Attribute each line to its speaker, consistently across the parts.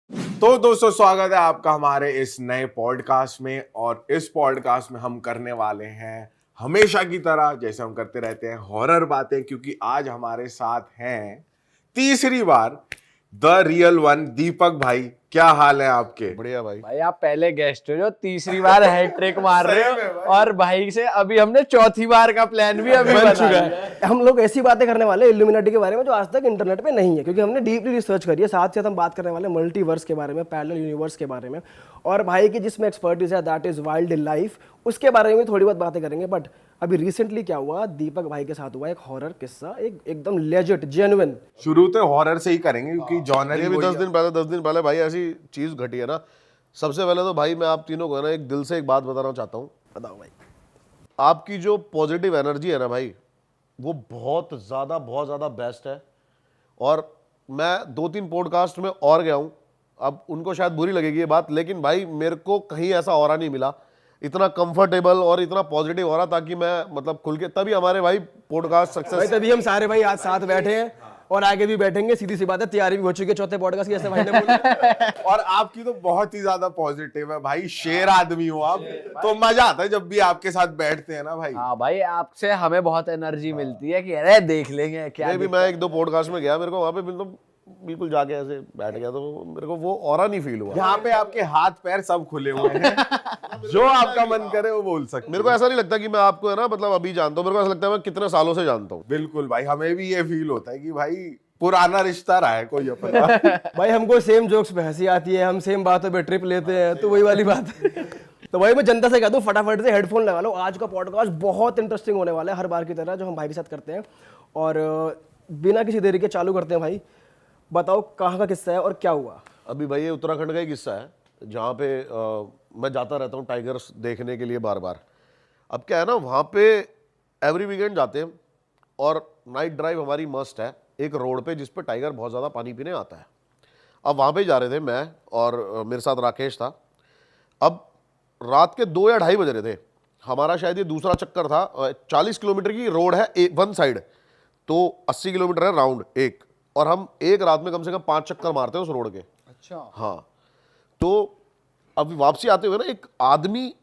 Speaker 1: तो दोस्तों स्वागत है आपका हमारे इस नए पॉडकास्ट में। और इस पॉडकास्ट में हम करने वाले हैं हमेशा की तरह जैसे हम करते रहते हैं हॉरर बातें, क्योंकि आज हमारे साथ हैं तीसरी बार द रियल वन दीपक भाई। क्या हाल है आपके?
Speaker 2: बढ़िया भाई।
Speaker 3: भाई आप पहले गेस्ट हो जो तीसरी बार हैट्रिक मार रहे
Speaker 1: सही में
Speaker 3: हो,
Speaker 1: भाई।
Speaker 3: और भाई से अभी हमने चौथी बार का प्लान भी अभी बन चुका है।
Speaker 4: हम लोग ऐसी बातें करने वाले हैं इल्यूमिनाटी के बारे में जो आज तक इंटरनेट पे नहीं है, क्योंकि हमने डीपली रिसर्च करी है। साथ साथ हम बात करने वाले हैं मल्टीवर्स के बारे में, पैरेलल यूनिवर्स के बारे में, और भाई की जिसमें एक्सपर्टीज है दैट इज वाइल्ड लाइफ, उसके बारे में थोड़ी बहुत बातें करेंगे। बट अभी रिसेंटली क्या हुआ, दीपक भाई के साथ हुआ एक हॉरर किस्सा, एकदम लेजिट जेन्युइन।
Speaker 1: शुरू तो हॉरर से ही करेंगे क्योंकि जॉनर
Speaker 2: ये भी 10 दिन पहले भाई ऐसी चीज घटी है ना। सबसे पहले तो भाई मैं आप तीनों को ना एक दिल से एक बात बताना चाहता हूँ।
Speaker 4: बताओ भाई।
Speaker 2: आपकी जो पॉजिटिव एनर्जी है ना भाई, वो बहुत ज़्यादा बेस्ट है। और मैं 2-3 पॉडकास्ट में और गया हूँ, अब उनको शायद बुरी लगेगी ये बात, लेकिन भाई मेरे को कहीं ऐसा ऑरा नहीं मिला इतना कंफर्टेबल और इतना पॉजिटिव हो रहा, ताकि मैं मतलब खुल के, तभी हमारे भाई पॉडकास्ट
Speaker 4: भाई
Speaker 2: सक्सेस।
Speaker 4: तभी हम सारे भाई आज साथ बैठे हैं और आगे भी बैठेंगे। सीधी सी बात है, तैयारी भी हो चुकी है चौथे पॉडकास्ट की, जैसे भाई ने बोला।
Speaker 1: और आपकी तो बहुत ही ज्यादा पॉजिटिव है भाई, शेर आदमी हो आप, तो मजा आता है जब भी आपके साथ बैठते हैं ना भाई।
Speaker 3: हाँ भाई, आपसे हमें बहुत एनर्जी मिलती है कि अरे देख लेंगे क्या।
Speaker 2: भी मैं 1-2 पॉडकास्ट में गया, मेरे को वहाँ पे बिल्कुल जाके ऐसे बैठ गया, तो मेरे को वो ऑरा नहीं फील हुआ।
Speaker 1: यहाँ पे आपके हाथ पैर सब खुले हुए हैं, जो आपका मन करे वो बोल सकते।
Speaker 2: मेरे को ऐसा नहीं लगता कि मैं आपको है ना मतलब अभी जानता हूँ, मेरे को ऐसा लगता है मैं कितने सालों से जानता हूँ।
Speaker 1: बिल्कुल भाई, हमें भी ये फील होता है कि भाई पुराना रिश्ता रहा है कोई अपना।
Speaker 4: भाई हमको सेम जोक्स पे हंसी आती है, हम सेम बातों पे ट्रिप लेते हैं, तो वही वाली बात है। तो भाई मैं जनता से कह दूं, फटाफट से हेडफोन लगा लो, आज का पॉडकास्ट बहुत इंटरेस्टिंग होने वाला है, हर बार की तरह जो हम भाई के साथ करते हैं। और बिना किसी देरी के चालू करते हैं। भाई बताओ कहाँ का किस्सा है और क्या हुआ?
Speaker 2: अभी भाई ये उत्तराखंड का ही किस्सा है, जहाँ पे मैं जाता रहता हूँ टाइगर्स देखने के लिए बार बार। अब क्या है ना, वहाँ पे एवरी वीकेंड जाते हैं और नाइट ड्राइव हमारी मस्ट है एक रोड पे जिस पे टाइगर बहुत ज़्यादा पानी पीने आता है। अब वहाँ पे जा रहे थे मैं और मेरे साथ राकेश था। अब रात के 2 या 2:30 बज रहे थे, हमारा शायद ये दूसरा चक्कर था। 40 किलोमीटर की रोड है वन साइड, तो 80 किलोमीटर है राउंड एक, और हम एक रात में कम से कम 5 चक्कर मारते हैं उस रोड के।
Speaker 3: अच्छा।
Speaker 2: हाँ, तो अभी वापसी आते हुए ना एक आदमी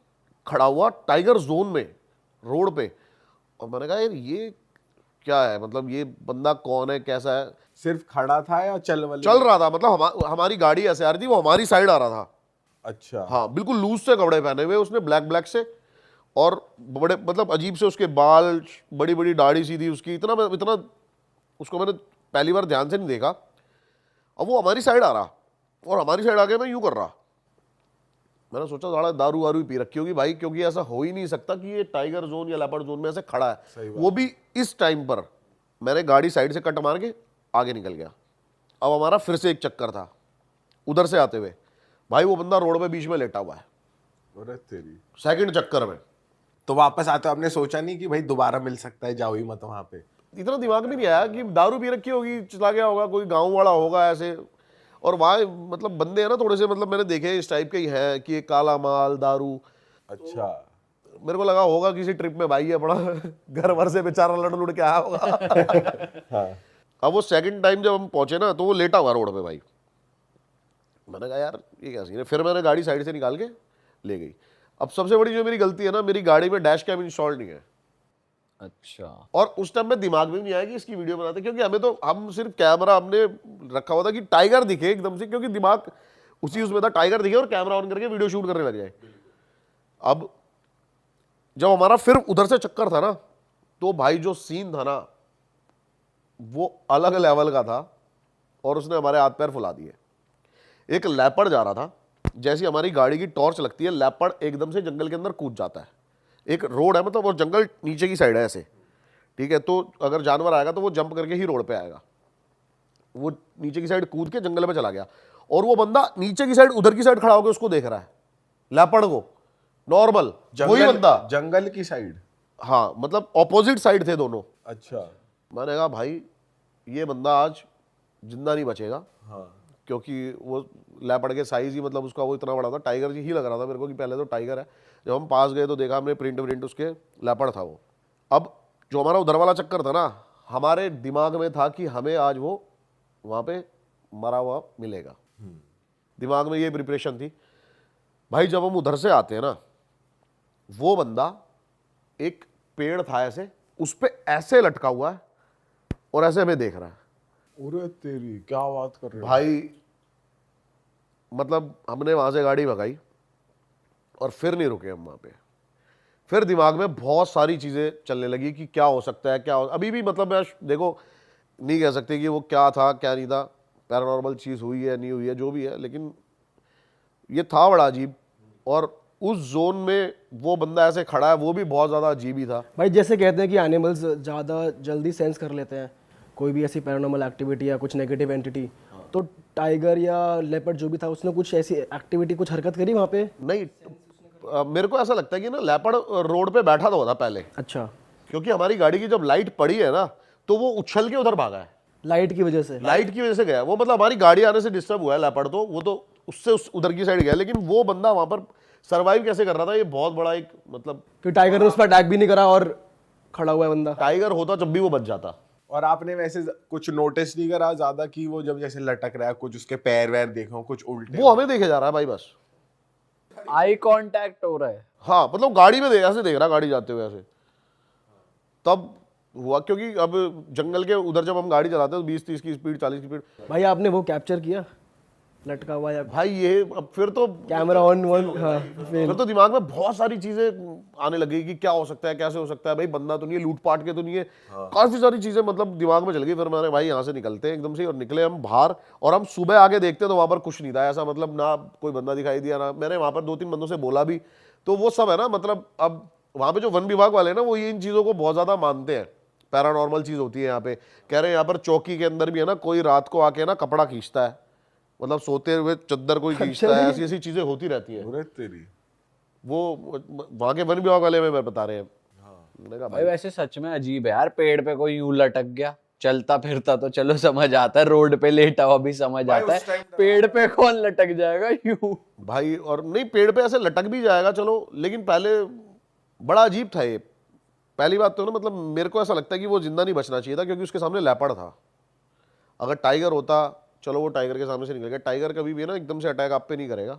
Speaker 2: खड़ा हुआ टाइगर जोन में रोड पे, और मैंने कहा यार ये क्या है, मतलब ये बंदा कौन है, कैसा है।
Speaker 1: सिर्फ खड़ा था या चल
Speaker 2: रहा था, मतलब हमारी गाड़ी ऐसे आ रही थी, वो हमारी साइड आ रहा था।
Speaker 1: अच्छा।
Speaker 2: हाँ, बिल्कुल लूज से कपड़े पहने हुए उसने, ब्लैक से, और बड़े मतलब अजीब से उसके बाल, बड़ी बड़ी दाढ़ी सी थी उसकी, इतना उसको मैंने पहली बार ध्यान से नहीं देखा। अब वो हमारी साइड आ रहा, और हमारी साइड आके मैं यूं कर रहा। मैंने सोचा थोड़ा दारू वारू पी रखी होगी भाई, क्योंकि ऐसा हो ही नहीं सकता कि ये टाइगर जोन या लेपर्ड जोन में ऐसे खड़ा है, वो भी इस टाइम पर। मैंने गाड़ी साइड से कट मार के आगे निकल गया। अब हमारा फिर से एक चक्कर था उधर से आते हुए, भाई वो बंदा रोड पे बीच में लेटा हुआ है
Speaker 1: अरे तेरी।
Speaker 2: सेकंड चक्कर में।
Speaker 1: तो वापस आते आपने सोचा नहीं कि भाई दोबारा मिल सकता है, जाओ ही मत वहां पे?
Speaker 2: इतना दिमाग में नहीं आया कि दारू पी रखी होगी, चला गया होगा, कोई गांव वाला होगा ऐसे। और वहाँ मतलब बंदे हैं ना थोड़े से, मतलब मैंने देखे इस टाइप के ही हैं कि ये काला माल दारू।
Speaker 1: अच्छा।
Speaker 2: मेरे को लगा होगा किसी ट्रिप में भाई है बड़ा घर भर से बेचारा लड़ के आया होगा।
Speaker 1: हाँ।
Speaker 2: अब वो सेकंड टाइम जब हम पहुंचे ना, तो वो लेटा हुआ रोड पे भाई। मैंने कहा यार ये क्या सीन है, फिर मैंने गाड़ी साइड से निकाल के ले गई। अब सबसे बड़ी जो मेरी गलती है ना, मेरी गाड़ी में डैश कैम इंस्टॉल नहीं है।
Speaker 3: अच्छा।
Speaker 2: और उस टाइम में दिमाग में नहीं आया कि इसकी वीडियो बनाते, क्योंकि हम सिर्फ कैमरा हमने रखा हुआ था कि टाइगर दिखे एकदम से, क्योंकि दिमाग उसी उसमें था टाइगर दिखे और कैमरा ऑन करके वीडियो शूट करने लग जाए। अब जब हमारा फिर उधर से चक्कर था ना, तो भाई जो सीन था ना वो अलग लेवल का था, और उसने हमारे हाथ पैर फुला दिए। एक लेपर्ड जा रहा था, जैसी हमारी गाड़ी की टॉर्च लगती है, लेपर्ड एकदम से जंगल के अंदर कूद जाता है। एक रोड है, मतलब वो जंगल नीचे की साइड है ऐसे, ठीक है, तो अगर जानवर आएगा तो वो जंप करके ही रोड पे आएगा। वो नीचे की साइड कूद के जंगल में चला गया, और वो बंदा नीचे की साइड उधर की साइड खड़ा होकर उसको देख रहा है, लेपर्ड को, नॉर्मल वही बंदा
Speaker 1: जंगल की साइड।
Speaker 2: हाँ, मतलब ऑपोजिट साइड थे दोनों।
Speaker 1: अच्छा।
Speaker 2: मैंने कहा भाई ये बंदा आज जिंदा नहीं बचेगा।
Speaker 1: हाँ।
Speaker 2: क्योंकि वो लेपर्ड के साइज ही, मतलब उसका वो इतना बड़ा था, टाइगर ही लग रहा था मेरे को कि पहले तो टाइगर है। जब हम पास गए तो देखा हमने प्रिंट उसके, लेपर्ड था वो। अब जो हमारा उधर वाला चक्कर था ना, हमारे दिमाग में था कि हमें आज वो वहाँ पे मरा हुआ मिलेगा। दिमाग में ये प्रिपरेशन थी। भाई जब हम उधर से आते हैं ना, वो बंदा एक पेड़ था ऐसे, उस पे ऐसे लटका हुआ है और ऐसे हमें देख रहा है।
Speaker 1: अरे तेरी क्या बात कर रहे हो
Speaker 2: भाई मतलब हमने वहां से गाड़ी भगाई और फिर नहीं रुके हम वहां पे। फिर दिमाग में बहुत सारी चीजें चलने लगी कि क्या हो सकता है, अभी भी मतलब मैं देखो नहीं कह सकते कि वो क्या था क्या नहीं था, पैरानॉर्मल चीज हुई है नहीं हुई है जो भी है, लेकिन ये था बड़ा अजीब। और उस जोन में वो बंदा ऐसे खड़ा है, वो भी बहुत ज्यादा अजीब ही था।
Speaker 4: भाई जैसे कहते हैं कि एनिमल्स ज़्यादा जल्दी सेंस कर लेते हैं कोई भी ऐसी पैरानॉर्मल एक्टिविटी या कुछ नेगेटिव एंटिटी, तो टाइगर या लेपर्ड जो भी था उसने कुछ ऐसी एक्टिविटी, कुछ हरकत करी वहाँ पे?
Speaker 2: नहीं मेरे को ऐसा लगता है कि ना लेपर्ड रोड पे बैठा तो था पहले,
Speaker 4: अच्छा,
Speaker 2: क्योंकि हमारी गाड़ी की जब लाइट पड़ी है ना तो वो उछल के उधर भागा है,
Speaker 4: लाइट की वजह से।
Speaker 2: लाइट की वजह से गया वो। मतलब हमारी गाड़ी आने से डिस्टर्ब हुआ है लेपर्ड, तो वो तो उससे उधर की साइड गया, लेकिन वो बंदा वहां पर सरवाइव कैसे कर रहा था, ये बहुत बड़ा एक मतलब।
Speaker 4: कि टाइगर ने उस पर अटैक भी नहीं करा और खड़ा हुआ है बंदा।
Speaker 2: टाइगर होता जब भी वो बच जाता।
Speaker 1: और आपने वैसे कुछ नोटिस नहीं करा ज्यादा कि वो जब जैसे लटक रहा है, कुछ उसके पैर वैर देखो कुछ उल्टे?
Speaker 2: वो हमें देखे जा रहा है भाई बस।
Speaker 3: आई कांटेक्ट हो रहा है।
Speaker 2: हाँ मतलब गाड़ी में ऐसे देख रहा, गाड़ी जाते हुए ऐसे। तब हुआ क्योंकि अब जंगल के उधर जब हम गाड़ी चलाते हैं तो 20-30 की स्पीड, 40 की स्पीड।
Speaker 4: भाई आपने वो कैप्चर किया लटका हुआ या
Speaker 2: भाई ये अब फिर तो
Speaker 4: कैमरा ऑन वन? हाँ,
Speaker 2: फिर तो दिमाग में बहुत सारी चीजें आने लगी कि क्या हो सकता है, कैसे हो सकता है, भाई बंदा तो नहीं है, लूटपाट के तो नहीं है। काफी सारी चीजें मतलब दिमाग में चल गई। फिर मैंने भाई यहाँ से निकलते हैं एकदम से, और निकले हम बाहर, और हम सुबह आगे देखते तो वहां पर कुछ नहीं था ऐसा, मतलब ना कोई बंदा दिखाई दिया ना। मैंने वहां पर 2-3 बंदों से बोला भी, तो वो सब है ना, मतलब अब वहां पे जो वन विभाग वाले हैं ना, वो ये इन चीजों को बहुत ज्यादा मानते हैं। पैरानॉर्मल चीज होती है यहाँ पे, कह रहे हैं यहाँ पर चौकी के अंदर भी है ना, कोई रात को आके ना कपड़ा खींचता है, मतलब सोते हुए चद्दर कोई खींचता है, ऐसी ऐसी चीजें होती रहती हैं।
Speaker 1: अरे तेरी
Speaker 2: वो वहां के वन विभाग वाले में बता रहे हैं। मैंने कहा
Speaker 3: भाई वैसे सच में अजीब है यार, पेड़ पे कोई यूं लटक गया, चलता फिरता तो चलो समझ आता है, रोड पे लेटा हुआ भी समझ आता है, पेड़ पे कौन लटक जाएगा यूं?
Speaker 2: भाई और नहीं, पेड़ पे ऐसे लटक भी जाएगा चलो, लेकिन पहले बड़ा अजीब था ये। पहली बात तो ना, मतलब मेरे को ऐसा लगता है कि वो जिंदा नहीं बचना चाहिए था, क्योंकि उसके सामने लेपर्ड था। अगर टाइगर होता, चलो वो टाइगर के सामने से निकल गया। टाइगर कभी भी ना एकदम से अटैक आप पे नहीं करेगा,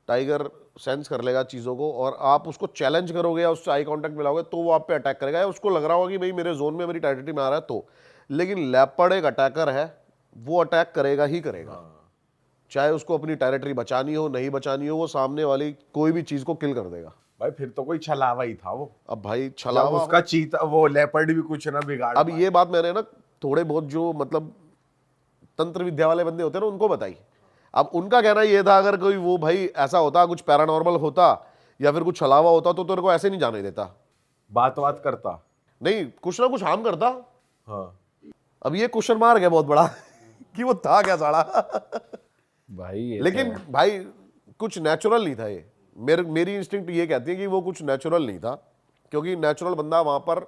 Speaker 2: टाइगर सेंस कर लेगा चीज़ों को, और आप उसको चैलेंज करोगे या उससे आई कांटेक्ट मिलाओगे तो वो आप पे अटैक करेगा, या उसको लग रहा होगा कि भाई मेरे जोन में, मेरी टेरिटरी में आ रहा है तो। लेकिन लेपर्ड एक अटैकर है, वो अटैक करेगा ही करेगा, चाहे उसको अपनी टेरिटरी बचानी हो नहीं बचानी हो, वो सामने वाली कोई भी चीज़ को किल कर देगा।
Speaker 1: भाई फिर तो कोई छलावा ही था वो।
Speaker 2: अब भाई
Speaker 1: जब
Speaker 2: छलावा,
Speaker 1: उसका चीता वो लेपर्ड भी कुछ ना बिगाड़
Speaker 2: अब ये बात मैंने ना थोड़े बहुत जो मतलब तंत्र विद्या वाले बंदे होते हैं ना, उनको बताई। अब उनका कहना ये था, अगर कोई वो भाई ऐसा होता, कुछ पैरानॉर्मल होता या फिर कुछ छलावा होता, तो तेरे को ऐसे नहीं जाने देता,
Speaker 1: बात करता
Speaker 2: नहीं कुछ ना कुछ हार्म करता।
Speaker 1: हाँ।
Speaker 2: अब ये क्वेश्चन मार्क है बहुत बड़ा कि वो था क्या साला।
Speaker 3: भाई ये
Speaker 2: लेकिन भाई कुछ नेचुरल नहीं था ये। मेरी इंस्टिंक्ट ये कहती है कि वो कुछ नेचुरल नहीं था, क्योंकि नेचुरल बंदा वहां पर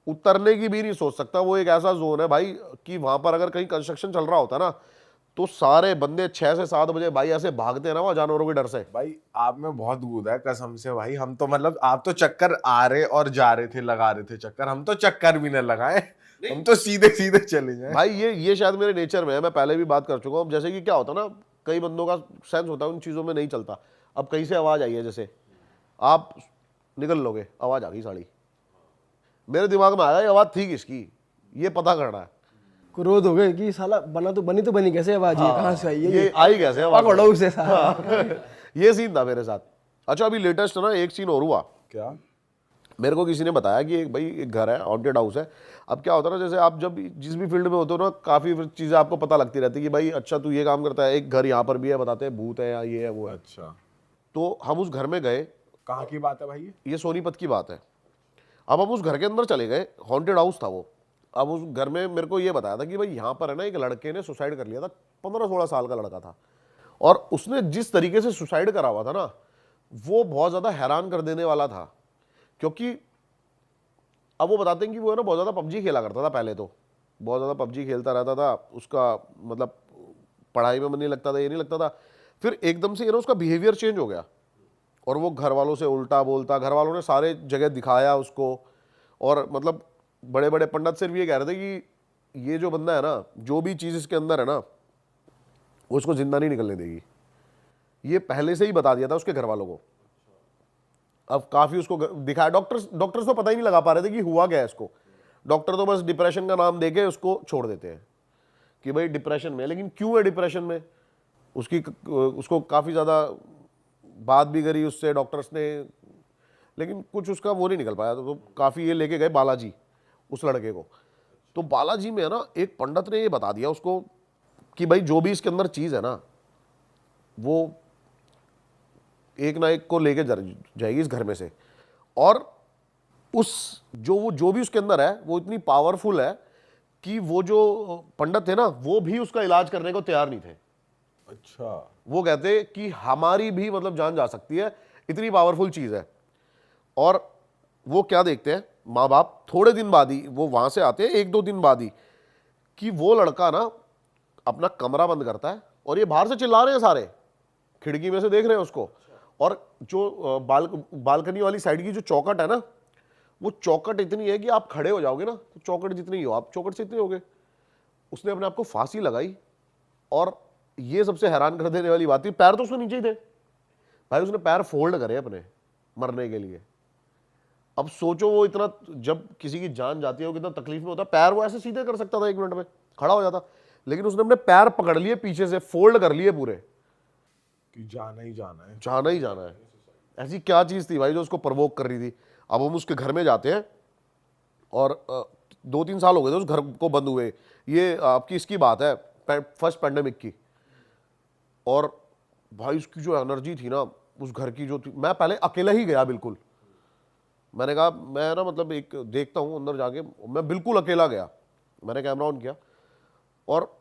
Speaker 2: उतरने की भी नहीं सोच सकता। वो एक ऐसा जोन है भाई कि वहां पर अगर कहीं कंस्ट्रक्शन चल रहा होता ना, तो सारे बंदे 6 से 7 बजे भाई ऐसे भागते हैं ना वहां, जानवरों के डर से।
Speaker 1: भाई आप में बहुत गुदा है कसम से भाई। हम तो मतलब आप तो चक्कर आ रहे और जा रहे थे, लगा रहे थे चक्कर, हम तो चक्कर भी न लगाए, हम तो सीधे सीधे चले जाए।
Speaker 2: भाई ये शायद मेरे नेचर में है, मैं पहले भी बात कर चुका हूँ। जैसे कि क्या होता ना, कई बंदों का सेंस होता है, उन चीज़ों में नहीं चलता। अब कहीं से आवाज़ आई है, जैसे आप निकल लोगे, आवाज़ आ गई साड़ी, मेरे दिमाग में आया ये आवाज़ थी किसकी, ये पता करना है।
Speaker 4: क्रोध हो गए कि साला बनी तो बनी कैसे आवाज, ये कहाँ से आई है,
Speaker 2: ये आई कैसे आवाज़?
Speaker 4: पकड़ो उसे साला।
Speaker 2: ये सीन था मेरे साथ। अच्छा अभी लेटेस्ट ना एक सीन और हुआ।
Speaker 1: क्या?
Speaker 2: मेरे को किसी ने बताया कि एक भाई एक घर है, हॉन्टेड हाउस है। अब क्या होता है ना, जैसे आप जब जिस भी फील्ड में होते हो ना, काफ़ी चीज़ें आपको पता लगती रहती है कि भाई अच्छा तू ये काम करता है, एक घर यहाँ पर भी है, बताते हैं भूत है या ये है वो है।
Speaker 1: अच्छा,
Speaker 2: तो हम उस घर में गए।
Speaker 1: कहाँ की बात है भाई
Speaker 2: ये सोनीपत की बात है। अब हम उस घर के अंदर चले गए, हॉन्टेड हाउस था वो। अब उस घर में मेरे को ये बताया था कि भाई यहाँ पर है ना, एक लड़के ने सुसाइड कर लिया था, 15-16 साल का लड़का था, और उसने जिस तरीके से सुसाइड करा हुआ था ना, वो बहुत ज़्यादा हैरान कर देने वाला था। क्योंकि अब वो बताते हैं कि वो है ना बहुत ज़्यादा पबजी खेला करता था पहले, तो बहुत ज़्यादा पबजी खेलता रहता था, उसका मतलब पढ़ाई में मन नहीं लगता था, ये नहीं लगता था। फिर एकदम से ये ना उसका बिहेवियर चेंज हो गया, और वो घर वालों से उल्टा बोलता। घर वालों ने सारे जगह दिखाया उसको, और मतलब बड़े बड़े पंडित सिर्फ ये कह रहे थे कि ये जो बंदा है ना, जो भी चीज़ इसके अंदर है ना, वो इसको जिंदा नहीं निकलने देगी। ये पहले से ही बता दिया था उसके घर वालों को। अब काफी उसको दिखाया, डॉक्टर्स तो पता ही नहीं लगा पा रहे थे कि हुआ क्या है इसको। डॉक्टर तो बस डिप्रेशन का नाम देके उसको छोड़ देते हैं कि भाई डिप्रेशन में, लेकिन क्यों है डिप्रेशन में, उसको काफी ज्यादा बात भी करी उससे डॉक्टर्स ने, लेकिन कुछ उसका वो नहीं निकल पाया। तो काफी ये लेके गए बालाजी उस लड़के को। तो बालाजी में है ना, एक पंडित ने ये बता दिया उसको कि भाई जो भी इसके अंदर चीज है ना, वो एक ना एक को लेके जाएगी इस घर में से, और उस जो भी उसके अंदर है वो इतनी पावरफुल है कि वो जो पंडित थे ना, वो भी उसका इलाज करने को तैयार नहीं थे।
Speaker 1: अच्छा,
Speaker 2: वो कहते कि हमारी भी मतलब जान जा सकती है, इतनी पावरफुल चीज है। और वो क्या देखते हैं माँ बाप, थोड़े दिन बाद ही वो वहां से आते हैं, 1-2 दिन बाद ही, कि वो लड़का ना अपना कमरा बंद करता है और ये बाहर से चिल्ला रहे हैं सारे, खिड़की में से देख रहे हैं उसको। और जो बालकनी वाली साइड की जो चौखट है ना, वो चौखट इतनी है कि आप खड़े हो जाओगे ना तो चौखट जितनी ही हो, आप चौखट से इतने होगे। उसने अपने आप को फांसी लगाई। और ये सबसे हैरान कर देने वाली बात थी, पैर तो उसके नीचे ही थे भाई, उसने पैर फोल्ड करे अपने मरने के लिए। अब सोचो वो इतना, जब किसी की जान जाती है वो कितना तकलीफ में होता है। पैर वो ऐसे सीधे कर सकता था 1 मिनट में, खड़ा हो जाता, लेकिन उसने अपने पैर पकड़ लिए पीछे से, फोल्ड कर लिए पूरे,
Speaker 1: कि जाना ही जाना है,
Speaker 2: जाना ही जाना है। ऐसी क्या चीज थी भाई जो उसको प्रवोक कर रही थी। अब हम उसके घर में जाते हैं और 2-3 साल हो गए थे उस घर को बंद हुए। ये आपकी इसकी बात है, फर्स्ट पैंडेमिक की। और भाई उसकी जो एनर्जी थी ना उस घर की जो थी, मैं पहले अकेला ही गया बिल्कुल। मैंने कहा मैं ना मतलब एक देखता हूँ अंदर जाके, मैं बिल्कुल अकेला गया, मैंने कैमरा ऑन किया। और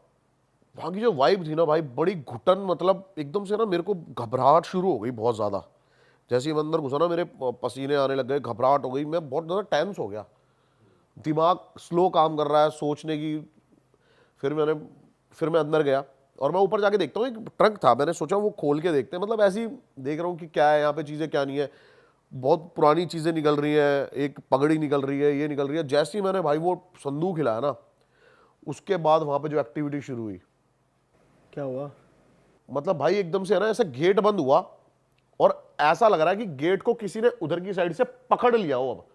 Speaker 2: वहाँ की जो वाइब थी ना भाई, बड़ी घुटन, मतलब एकदम से ना मेरे को घबराहट शुरू हो गई बहुत ज़्यादा। जैसे ही मैं अंदर घुसा ना मेरे पसीने आने लग गए, घबराहट हो गई, मैं बहुत ज़्यादा टेंस हो गया, दिमाग स्लो काम कर रहा है सोचने की। फिर मैं अंदर गया और मैं ऊपर जाके देखता हूँ, एक ट्रंक था, मैंने सोचा वो खोल के देखते हैं, मतलब ऐसे ही देख रहा हूँ कि क्या है यहाँ पे, चीज़ें क्या नहीं है। बहुत पुरानी चीज़ें निकल रही हैं, एक पगड़ी निकल रही है, ये निकल रही है। जैसे ही मैंने भाई वो संदूक हिलाया ना, उसके बाद वहाँ पे जो एक्टिविटी शुरू हुई,
Speaker 4: क्या हुआ?
Speaker 2: मतलब भाई एकदम से है ना ऐसे गेट बंद हुआ और ऐसा लग रहा है कि गेट को किसी ने उधर की साइड से पकड़ लिया हो अब।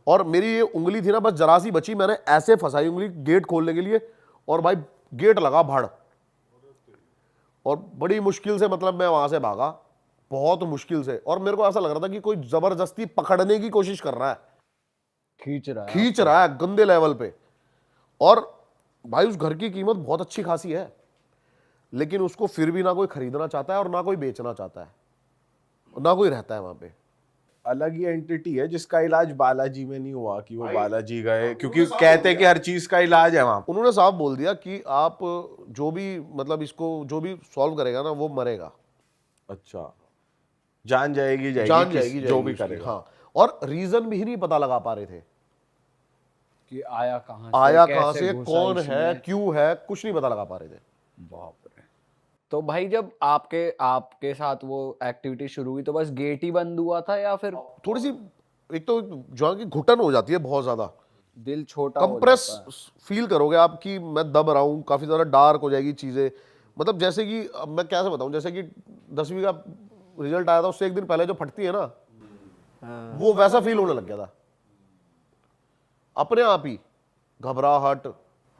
Speaker 2: और मेरी ये उंगली थी ना बस जरा सी बची, मैंने ऐसे फंसाई उंगली गेट खोलने के लिए, और भाई गेट लगा भड़। और बड़ी मुश्किल से मतलब मैं वहां से भागा, बहुत मुश्किल से। और मेरे को ऐसा लग रहा था कि कोई जबरदस्ती पकड़ने की कोशिश कर रहा है, खींच रहा है गंदे लेवल पे। और भाई उस घर की कीमत बहुत अच्छी खासी है, लेकिन उसको फिर भी ना कोई खरीदना चाहता है और ना कोई बेचना चाहता है, ना कोई रहता है वहां पे।
Speaker 1: अलग ही एंटिटी है जिसका इलाज बालाजी में नहीं हुआ कि वो बालाजी गए, क्योंकि कहते हैं कि हर चीज का इलाज है वहां।
Speaker 2: उन्होंने साफ बोल दिया कि आप जो भी मतलब इसको जो भी सॉल्व करेगा ना वो मरेगा।
Speaker 1: अच्छा, जान जाएगी
Speaker 2: जान जाएगी
Speaker 1: जो भी
Speaker 2: उसकी,
Speaker 1: करेगा।
Speaker 2: हाँ। और रीजन भी नहीं पता लगा पा रहे थे
Speaker 3: कि आया कहाँ
Speaker 2: से,
Speaker 3: कैसे घुसा
Speaker 2: कौन
Speaker 3: इसमें।
Speaker 2: है, क्यों है, कुछ नहीं पता लगा पा रहे थे।
Speaker 3: बाप रे। तो भाई जब आपके साथ वो एक्टिविटी शुरू हुई तो बस गेट ही बंद हुआ था या फिर
Speaker 2: थोड़ी सी एक तो जो की घुटन हो जाती है बहुत ज्यादा,
Speaker 3: दिल छोटा हो
Speaker 2: कंप्रेस
Speaker 3: जाता है?
Speaker 2: फील करोगे आप कि मैं दब रहा हूँ, काफी ज्यादा डार्क हो जाएगी चीजें। मतलब जैसे कि अब मैं कैसे बताऊं, जैसे कि 10वीं का रिजल्ट आया था उससे 1 दिन पहले जो फटती है ना, वो वैसा फील होने लग गया था अपने आप ही। घबराहट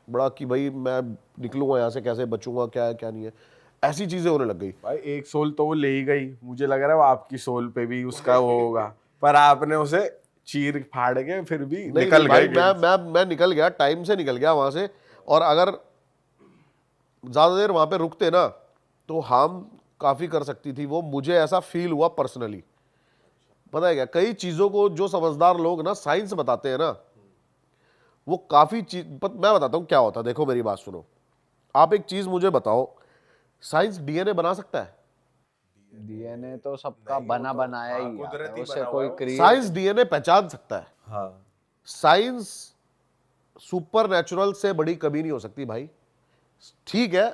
Speaker 2: बड़ा कि भाई मैं निकलूंगा यहाँ से कैसे, बचूंगा क्या है क्या नहीं है, ऐसी चीजें होने लग गई।
Speaker 1: भाई एक सोल तो वो ले ही गई, मुझे लग रहा है वो आपकी सोल पे भी उसका वो होगा, पर आपने उसे चीर फाड़ के फिर भी निकल
Speaker 2: भाई
Speaker 1: गए।
Speaker 2: मैं निकल गया, टाइम से निकल गया वहां से। और अगर ज्यादा देर वहां पे रुकते ना तो हम काफी कर सकती थी वो, मुझे ऐसा फील हुआ पर्सनली। पता है क्या, कई चीजों को जो समझदार लोग ना साइंस बताते हैं ना, वो काफी चीज मैं बताता हूं क्या होता है। देखो मेरी बात सुनो, आप एक चीज मुझे बताओ, साइंस डीएनए बना सकता है?
Speaker 3: डीएनए तो सबका बना बनाया ही आता है, उससे कोई क्रिएट।
Speaker 2: साइंस डीएनए पहचान सकता है।
Speaker 1: हाँ,
Speaker 2: साइंस सुपर नेचुरल से बड़ी कभी नहीं हो सकती भाई। ठीक है,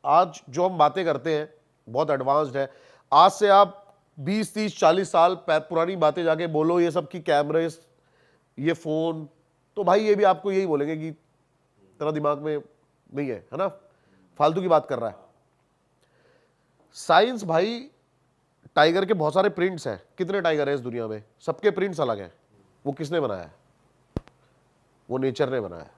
Speaker 2: आज जो हम बातें करते हैं बहुत एडवांस्ड है। आज से आप 20, 30, 40 साल पुरानी बातें जाके बोलो ये सब की कैमरे, ये फोन, तो भाई ये भी आपको यही बोलेंगे कि तेरा दिमाग में नहीं है ना, फालतू की बात कर रहा है। साइंस भाई, टाइगर के बहुत सारे प्रिंट्स हैं। कितने टाइगर हैं इस दुनिया में? सबके प्रिंट्स अलग हैं। वो किसने बनाया है? वो नेचर ने बनाया है।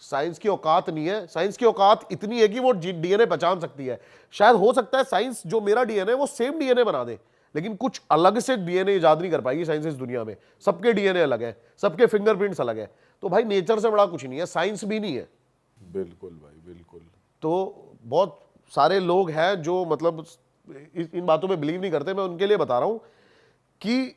Speaker 2: साइंस की औकात नहीं है। साइंस की औकात इतनी है कि वो डीएनए पहचान सकती है। शायद हो सकता है साइंस जो मेरा डीएनए वो सेम डीएनए बना दे, लेकिन कुछ अलग से डीएनए इजाद नहीं कर पाएगी साइंस इस दुनिया में। सबके डीएनए अलग है, सबके फिंगरप्रिंट्स अलग है। तो भाई नेचर से बड़ा कुछ नहीं है, साइंस भी नहीं है।
Speaker 1: बिल्कुल भाई, बिल्कुल।
Speaker 2: तो बहुत सारे लोग हैं जो मतलब इन बातों पे बिलीव नहीं करते। मैं उनके लिए बता रहा हूं कि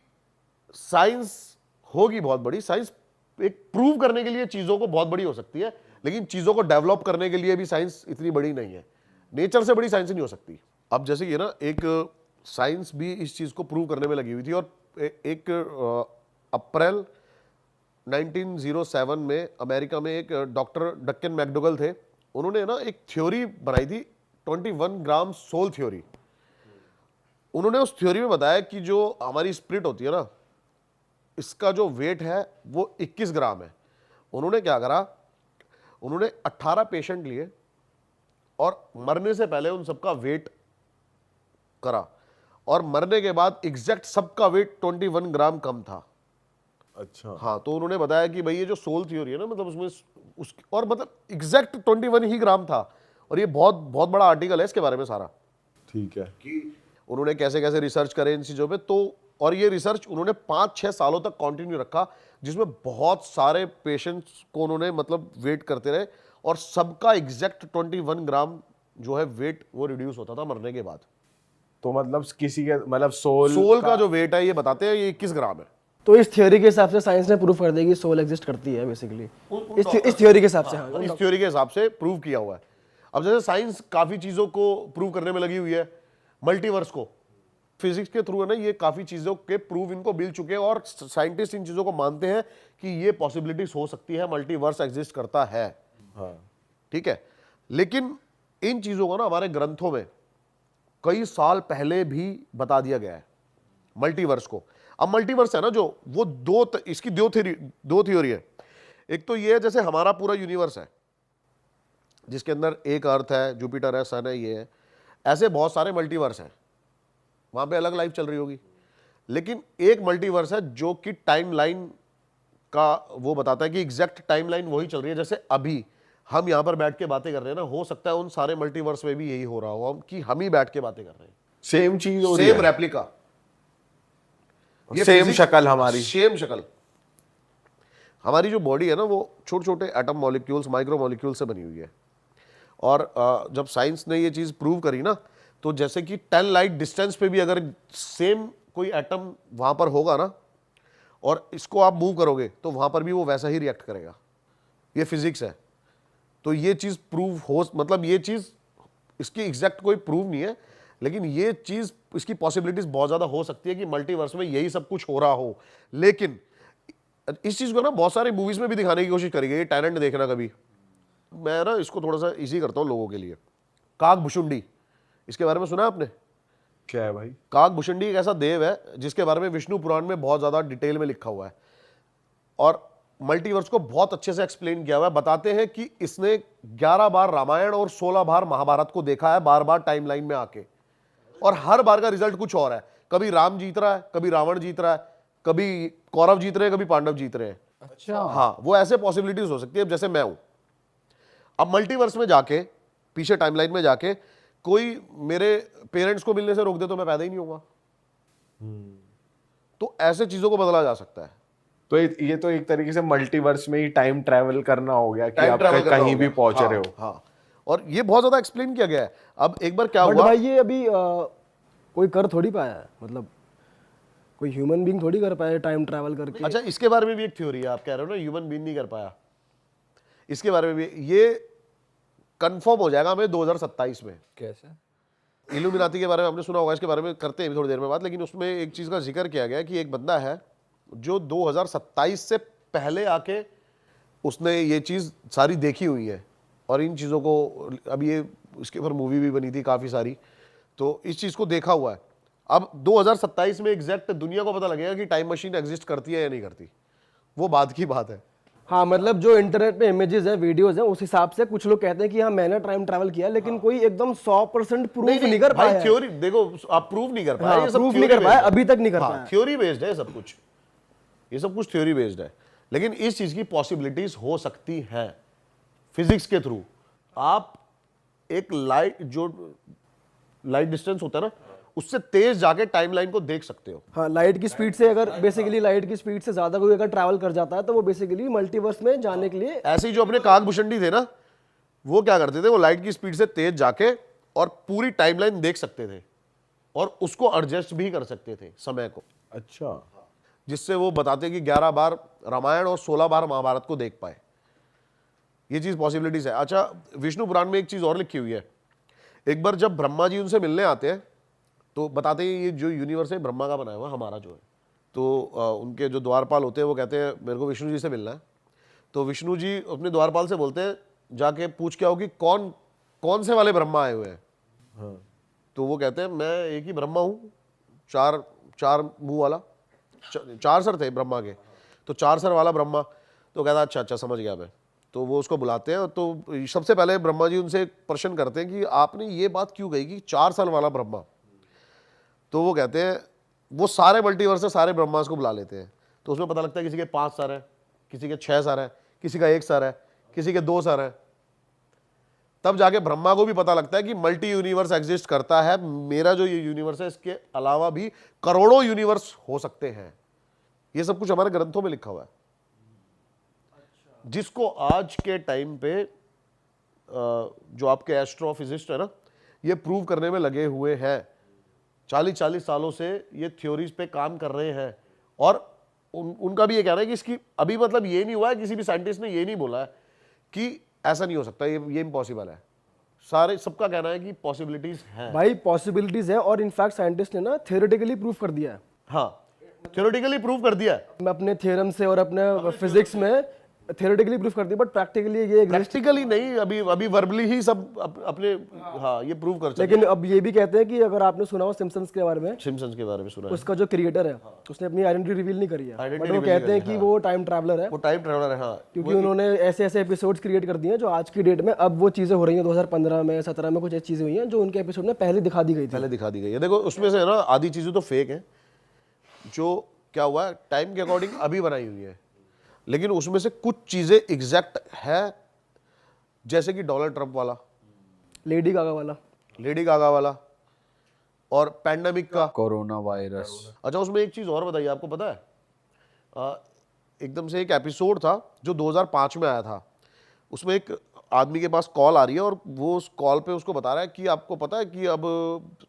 Speaker 2: साइंस होगी बहुत बड़ी। साइंस एक प्रूव करने के लिए चीजों को बहुत बड़ी हो सकती है, लेकिन चीजों को डेवलप करने के लिए भी साइंस इतनी बड़ी नहीं है। नेचर से बड़ी साइंस नहीं हो सकती। अब जैसे ये ना, एक साइंस भी इस चीज को प्रूव करने में लगी हुई थी, और एक अप्रैल 1907 में अमेरिका में एक डॉक्टर डक्कन मैकडोगल थे। उन्होंने ना एक थ्योरी बनाई थी, 21 ग्राम सोल थ्योरी। उन्होंने उस थ्योरी में बताया कि जो हमारी स्पिरिट होती है ना, इसका जो वेट है वो 21 ग्राम है। उन्होंने क्या करा, उन्होंने 18 पेशेंट लिए और मरने से पहले उन सबका वेट करा, और मरने के बाद एग्जैक्ट सबका वेट 21 ग्राम कम था।
Speaker 1: अच्छा।
Speaker 2: हाँ, तो उन्होंने बताया कि भाई ये जो सोल थ्योरी है ना, मतलब उसमें और मतलब एग्जैक्ट 21 ही ग्राम था। और ये बहुत बहुत बड़ा आर्टिकल है इसके बारे में सारा,
Speaker 1: ठीक है।
Speaker 2: कि उन्होंने कैसे कैसे रिसर्च करे इन चीजों पे। तो और ये रिसर्च उन्होंने 5-6 सालों तक कंटिन्यू रखा, जिसमें बहुत सारे पेशेंट्स को उन्होंने मतलब वेट करते रहे, और सबका एग्जैक्ट 21 ग्राम जो है वेट वो रिड्यूस होता था मरने के बाद।
Speaker 1: तो मतलब किसी के मतलब सोल
Speaker 2: का जो वेट है ये बताते हैं ये 21 ग्राम है।
Speaker 4: तो इस थ्योरी के हिसाब से साइंस ने प्रूफ कर दिया कि सोल एग्जिस्ट करती है बेसिकली, इस थ्योरी के हिसाब से। हाँ,
Speaker 2: इस थ्योरी के हिसाब से प्रूव किया हुआ है। अब जैसे साइंस काफी चीजों को प्रूव करने में लगी हुई है, मल्टीवर्स को फिजिक्स के थ्रू है ना, ये काफी चीजों के प्रूफ इनको मिल चुके हैं, और साइंटिस्ट इन चीजों को मानते हैं कि ये पॉसिबिलिटीज हो सकती है, मल्टीवर्स एग्जिस्ट करता है।
Speaker 1: हाँ।
Speaker 2: ठीक है, लेकिन इन चीजों को ना हमारे ग्रंथों में कई साल पहले भी बता दिया गया है, मल्टीवर्स को। अब मल्टीवर्स है ना जो, वो इसकी दो थ्योरी है। एक तो ये है, जैसे हमारा पूरा यूनिवर्स है जिसके अंदर एक अर्थ है, जुपिटर है, सन है, ये है। ऐसे बहुत सारे मल्टीवर्स हैं, वहां पे अलग लाइफ चल रही होगी। लेकिन एक मल्टीवर्स है जो कि टाइमलाइन का वो बताता है कि एग्जैक्ट टाइमलाइन वही चल रही है। जैसे अभी हम यहां पर बैठ के बातें कर रहे हैं ना, हो सकता है उन सारे मल्टीवर्स में भी यही हो रहा हो कि हम ही बैठ के बातें कर रहे हैं,
Speaker 1: सेम चीज हो रही
Speaker 2: सेम
Speaker 1: है,
Speaker 2: रेप्लिका,
Speaker 1: सेम शक्ल हमारी,
Speaker 2: सेम शक्ल। हमारी जो बॉडी है ना वो छोटे छोटे एटम मॉलिक्यूल्स, माइक्रो मॉलिक्यूल्स से बनी हुई है। और जब साइंस ने ये चीज प्रूव करी ना, तो जैसे कि 10 लाइट डिस्टेंस पे भी अगर सेम कोई एटम वहां पर होगा ना, और इसको आप मूव करोगे तो वहां पर भी वो वैसा ही रिएक्ट करेगा। ये फिजिक्स है। तो ये चीज प्रूव हो, मतलब ये चीज इसकी एग्जैक्ट कोई प्रूव नहीं है, लेकिन ये चीज, इसकी पॉसिबिलिटीज बहुत ज्यादा हो सकती है कि मल्टीवर्स में यही सब कुछ हो रहा हो। लेकिन इस चीज को ना बहुत सारे मूवीज में भी दिखाने की कोशिश करी गई। टैलेंट देखना कभी, मैं ना इसको थोड़ा सा इजी करता हूं लोगों के लिए। काकभुशुंडी, इसके बारे में सुना है आपने?
Speaker 1: क्या है भाई?
Speaker 2: काकभुशुंडी एक ऐसा देव है जिसके बारे में विष्णु पुराण में बहुत ज्यादा डिटेल में लिखा हुआ है, और मल्टीवर्स को बहुत अच्छे से एक्सप्लेन किया हुआ है। बताते हैं कि इसने 11 बार रामायण और 16 बार महाभारत को देखा है, बार बार टाइमलाइन में आके, और हर बार का रिजल्ट कुछ और है। कभी राम जीत रहा है, कभी रावण जीत रहा है, कभी कौरव जीत रहे हैं, कभी पांडव जीत रहे हैं।
Speaker 3: अच्छा।
Speaker 2: हाँ, वो ऐसे पॉसिबिलिटीज हो सकती है। अब जैसे मैं हूं, अब मल्टीवर्स में जाके, पीछे टाइमलाइन में जाके कोई मेरे पेरेंट्स को मिलने से रोक दे तो मैं पैदा ही नहीं होगा। तो ऐसे चीजों को बदला जा सकता है।
Speaker 1: तो ये तो एक तरीके से मल्टीवर्स में ही टाइम ट्रैवल करना हो गया कि
Speaker 2: टाइम
Speaker 1: आप
Speaker 2: ट्रैवल करना
Speaker 1: कहीं
Speaker 2: हो
Speaker 1: भी
Speaker 2: गया।
Speaker 1: पहुंच
Speaker 2: हाँ,
Speaker 1: रहे हो।
Speaker 2: हाँ, और ये बहुत ज्यादा एक्सप्लेन किया गया है। अब एक बार क्या
Speaker 4: बट
Speaker 2: हुआ,
Speaker 4: भाई ये अभी कोई कर थोड़ी पाया है, मतलब कोई ह्यूमन बीइंग थोड़ी कर पाया टाइम ट्रैवल करके।
Speaker 2: अच्छा, इसके बारे में भी एक थ्योरी है। आप कह रहे हो ना ह्यूमन बीइंग नहीं कर पाया, इसके बारे में भी ये कंफर्म हो जाएगा हमें 2027 में।
Speaker 3: कैसे?
Speaker 2: इल्यूमिनाती के बारे में आपने सुना होगा, इसके बारे में करते हैं थोड़ी देर में बात। लेकिन उसमें एक चीज का जिक्र किया गया है कि एक बंदा है जो 2027 से पहले आके उसने ये चीज सारी देखी हुई है, और इन चीजों को अभी ये इसके ऊपर मूवी भी बनी थी काफी सारी, तो इस चीज को देखा हुआ है। अब 2027 में एग्जैक्ट दुनिया को पता लगेगा कि टाइम मशीन एग्जिस्ट करती है या नहीं करती, वो बाद की बात है।
Speaker 4: हाँ मतलब जो इंटरनेट पे इमेजेस हैं, वीडियोस हैं, उस हिसाब से कुछ लोग कहते हैं कि हाँ मैंने टाइम ट्रैवल किया, लेकिन कोई एकदम 100% प्रूफ नहीं कर
Speaker 2: भाई
Speaker 4: पाया है।
Speaker 2: थ्योरी देखो, आप प्रूव नहीं कर पाए,
Speaker 4: हाँ,
Speaker 2: ये सब
Speaker 4: proof
Speaker 2: theory
Speaker 4: नहीं कर पाया,
Speaker 2: based है।
Speaker 4: अभी तक नहीं कर
Speaker 2: हाँ,
Speaker 4: पाया।
Speaker 2: थ्योरी बेस्ड है सब कुछ, ये सब कुछ थ्योरी बेस्ड है, लेकिन इस चीज की पॉसिबिलिटीज हो सकती हैं फिजिक्स के थ्रू। आप एक लाइट डिस्टेंस होता है ना, उससे तेज जाके टाइमलाइन को देख सकते हो।
Speaker 4: हाँ, लाइट की स्पीड से अगर बेसिकली लाइट की स्पीड से ज्यादा कोई अगर ट्रैवल कर जाता है तो वो बेसिकली मल्टीवर्स में जाने के लिए।
Speaker 2: ऐसे ही जो अपने काकभूषणी थे ना, वो क्या करते थे, वो लाइट की स्पीड से तेज जाके और पूरी टाइमलाइन देख सकते थे और उसको एडजस्ट भी कर सकते थे समय को,
Speaker 1: अच्छा,
Speaker 2: जिससे वो बताते कि 11 बार रामायण और 16 बार महाभारत को देख पाए। ये चीज पॉसिबिलिटीज है। अच्छा, विष्णु पुराण में एक चीज और लिखी हुई है। एक बार जब ब्रह्मा जी उनसे मिलने आते हैं तो बताते हैं ये जो यूनिवर्स है ब्रह्मा का बनाया हुआ, हमारा जो है। तो उनके जो द्वारपाल होते हैं वो कहते हैं मेरे को विष्णु जी से मिलना है। तो विष्णु जी अपने द्वारपाल से बोलते हैं जाके पूछ के आओ कि कौन कौन से वाले ब्रह्मा आए हुए हैं। तो वो कहते हैं मैं एक ही ब्रह्मा हूँ, चार मुंह वाला, 4 सर थे ब्रह्मा के, तो 4 सर वाला ब्रह्मा। तो कहता अच्छा समझ गया मैं। तो वो उसको बुलाते हैं, तो सबसे पहले ब्रह्मा जी उनसे एक प्रश्न करते हैं कि आपने ये बात क्यों कही कि 4 सर वाला ब्रह्मा। तो वो कहते हैं, वो सारे मल्टीवर्स से सारे ब्रह्मास को बुला लेते हैं, तो उसमें पता लगता है किसी के 5 सर है, किसी के 6 सर है, किसी का 1 सर है, किसी के 2 सर है। तब जाके ब्रह्मा को भी पता लगता है कि मल्टी यूनिवर्स एग्जिस्ट करता है, मेरा जो ये यूनिवर्स है इसके अलावा भी करोड़ों यूनिवर्स हो सकते हैं। ये सब कुछ हमारे ग्रंथों में लिखा हुआ है, जिसको आज के टाइम पे जो आपके एस्ट्रोफिजिस्ट है ना, ये प्रूव करने में लगे हुए हैं। 40 सालों से ये थ्योरीज पे काम कर रहे हैं। और उनका भी ये कहना है कि इसकी अभी मतलब ये नहीं हुआ है, किसी भी साइंटिस्ट ने ये नहीं बोला है कि ऐसा नहीं हो सकता, ये इम्पॉसिबल है। सबका कहना है कि पॉसिबिलिटीज हैं।
Speaker 4: भाई पॉसिबिलिटीज है, और इनफैक्ट साइंटिस्ट ने ना थियोरेटिकली प्रूफ कर दिया है।
Speaker 2: हाँ, थ्योरेटिकली प्रूव कर दिया है,
Speaker 4: मैं अपने थ्योरम से और अपने फिजिक्स में थियोरेटिकली प्रूफ कर दिया, बट प्रैक्टिकली ये exist-
Speaker 2: प्रैक्टिकली नहीं, अभी वर्बली ही सब अपने हाँ ये प्रूव कर सकते।
Speaker 4: लेकिन अब ये भी कहते हैं कि अगर आपने सुना हो सिम्पसन्स के बारे में,
Speaker 2: सिम्पसन्स के बारे में सुना है,
Speaker 4: उसका जो क्रिएटर है उसने अपनी आइडेंटिटी रिवील नहीं करी है,
Speaker 2: Identity
Speaker 4: बट वो
Speaker 2: reveal
Speaker 4: कहते
Speaker 2: नहीं
Speaker 4: हैं
Speaker 2: करी,
Speaker 4: कि वो टाइम ट्रैवलर है,
Speaker 2: वो टाइम ट्रैवलर है। हाँ,
Speaker 4: क्योंकि उन्होंने ऐसे ऐसे एपिसोड्स क्रिएट कर दिए हैं जो आज की डेट में अब वो चीजें हो रही हैं। 2015 में 17 में कुछ ऐसी चीजें हुई हैं जो उनके एपिसोड में पहले दिखा दी गई थी।
Speaker 2: पहले दिखा दी गई है। देखो उसमें से है ना, आधी चीजें तो फेक है, जो क्या हुआ है टाइम के अकॉर्डिंग अभी बनाई हुई है, लेकिन उसमें से कुछ चीजें एग्जैक्ट है, जैसे कि डोनाल्ड ट्रंप वाला,
Speaker 4: लेडी गागा वाला
Speaker 2: और पैंडेमिक का,
Speaker 3: कोरोना वायरस।
Speaker 2: अच्छा उसमें एक चीज और बताइए, आपको पता है एकदम से एक एपिसोड था जो 2005 में आया था। उसमें एक आदमी के पास कॉल आ रही है और वो उस कॉल पे उसको बता रहा है कि आपको पता है कि अब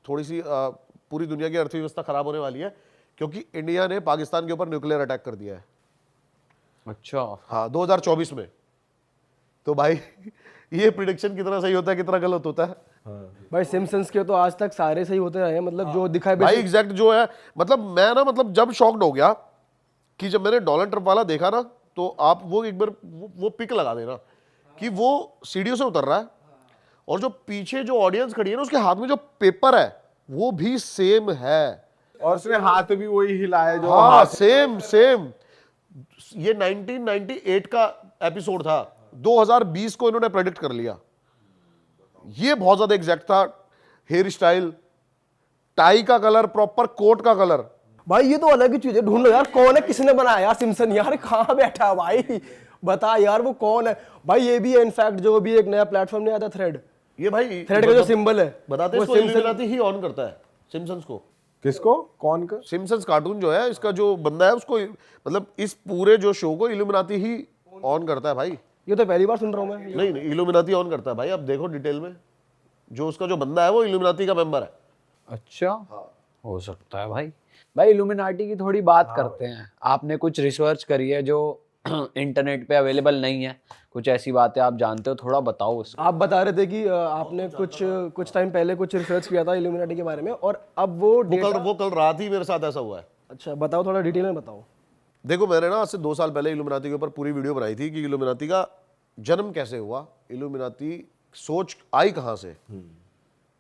Speaker 2: थोड़ी सी पूरी दुनिया की अर्थव्यवस्था खराब होने वाली है, क्योंकि इंडिया ने पाकिस्तान के ऊपर न्यूक्लियर अटैक कर दिया है।
Speaker 3: अच्छा,
Speaker 2: हाँ, 2024 में। तो भाई ये प्रिडिक्शन कितना सही होता है, कितना गलत होता है।
Speaker 4: भाई सिम्पसन्स के तो आज तक सारे सही होते रहे हैं, मतलब जो दिखाई
Speaker 2: भाई एग्जैक्ट जो है, मतलब मैं ना मतलब जब शॉक्ड हो गया कि जब मैंने डोनाल्ड ट्रंप वाला देखा ना, तो आप वो एक बार वो पिक लगा देना कि वो सीढ़ियों से उतर रहा है और जो पीछे जो ऑडियंस खड़ी है ना, उसके हाथ में जो पेपर है वो भी सेम है,
Speaker 1: और उसने हाथ भी वही हिलाया जो
Speaker 2: हाँ
Speaker 1: हाथ।
Speaker 2: सेम। ये 1998 का एपिसोड था, 2020 को इन्होंने प्रेडिक्ट कर लिया। ये बहुत ज्यादा एग्जैक्ट था। हेयर स्टाइल, टाई का कलर, प्रॉपर कोट का कलर।
Speaker 4: भाई ये तो अलग ही चीज है, ढूंढ लो यार कौन है, किसने बनाया यार सिम्पसन, यार कहाँ बैठा है भाई, बता यार वो कौन है। भाई ये भी है इनफैक्ट, जो भी एक नया प्लेटफॉर्म नहीं आता थ्रेड,
Speaker 2: ये भाई
Speaker 4: थ्रेड का जो सिंबल है
Speaker 2: बताते
Speaker 4: वो
Speaker 2: इसको इल्यूमिनाटी ही ऑन करता है, सिम्पसन्स को।
Speaker 1: किसको, कौन का?
Speaker 2: सिम्पसन्स कार्टून जो है, इसका जो बंदा है उसको, मतलब इस पूरे जो शो को इल्यूमिनाटी ही ऑन करता है भाई।
Speaker 4: ये तो पहली बार सुन रहा हूँ मैं।
Speaker 2: नहीं इल्यूमिनाटी ऑन करता है भाई, आप देखो डिटेल में, जो उसका जो बंदा है वो इल्यूमिनाटी का मेंबर है।
Speaker 3: अच्छा, हो सकता है भाई। भाई इल्यूमिनाटी की थोड़ी बात करते हैं। आपने कुछ रिसर्च करी है जो इंटरनेट पे अवेलेबल नहीं है, कुछ ऐसी बातें आप जानते हो, थोड़ा बताओ उसको।
Speaker 4: आप बता रहे थे कि आपने कुछ टाइम पहले कुछ रिसर्च किया था इल्यूमिनाटी के बारे में, और अब वो
Speaker 2: कल रात ही मेरे साथ ऐसा हुआ है।
Speaker 4: अच्छा बताओ, थोड़ा डिटेल में बताओ।
Speaker 2: देखो मैंने ना आज से 2 साल पहले इल्यूमिनाटी के ऊपर पूरी वीडियो बनाई थी कि इल्यूमिनाटी का जन्म कैसे हुआ, इल्यूमिनाटी सोच आई कहाँ से।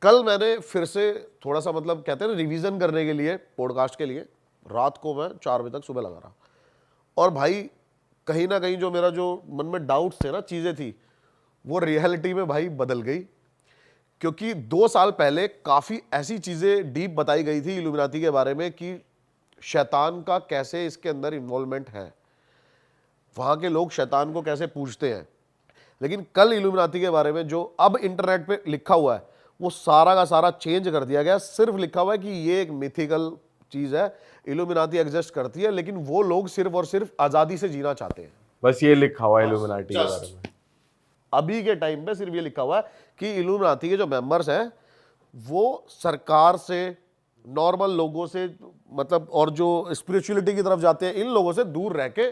Speaker 2: कल मैंने फिर से थोड़ा सा मतलब कहते हैं ना रिवीजन करने के लिए, पॉडकास्ट के लिए, रात को मैं 4 बजे तक सुबह लगा रहा, और भाई कहीं ना कहीं जो मेरा जो मन में डाउट्स थे ना, चीजें थी, वो रियलिटी में भाई बदल गई। क्योंकि 2 साल पहले काफी ऐसी चीजें डीप बताई गई थी इल्यूमिनाती के बारे में कि शैतान का कैसे इसके अंदर इन्वॉल्वमेंट है, वहां के लोग शैतान को कैसे पूजते हैं। लेकिन कल इल्यूमिनाती के बारे में जो अब इंटरनेट पे लिखा हुआ है वो सारा का सारा चेंज कर दिया गया। सिर्फ लिखा हुआ है कि ये एक मिथिकल चीज है, इल्यूमिनाती एग्जिस्ट करती है, लेकिन वो लोग सिर्फ और सिर्फ आजादी से जीना चाहते हैं।
Speaker 1: बस ये लिखा हुआ है इल्यूमिनाटी के बारे में।
Speaker 2: अभी के टाइम पे सिर्फ ये लिखा हुआ है कि इल्यूमिनाती के जो मेंबर्स हैं वो सरकार से, नॉर्मल लोगों से, मतलब और जो स्पिरिचुअलिटी की तरफ जाते हैं, इन लोगों से दूर रह के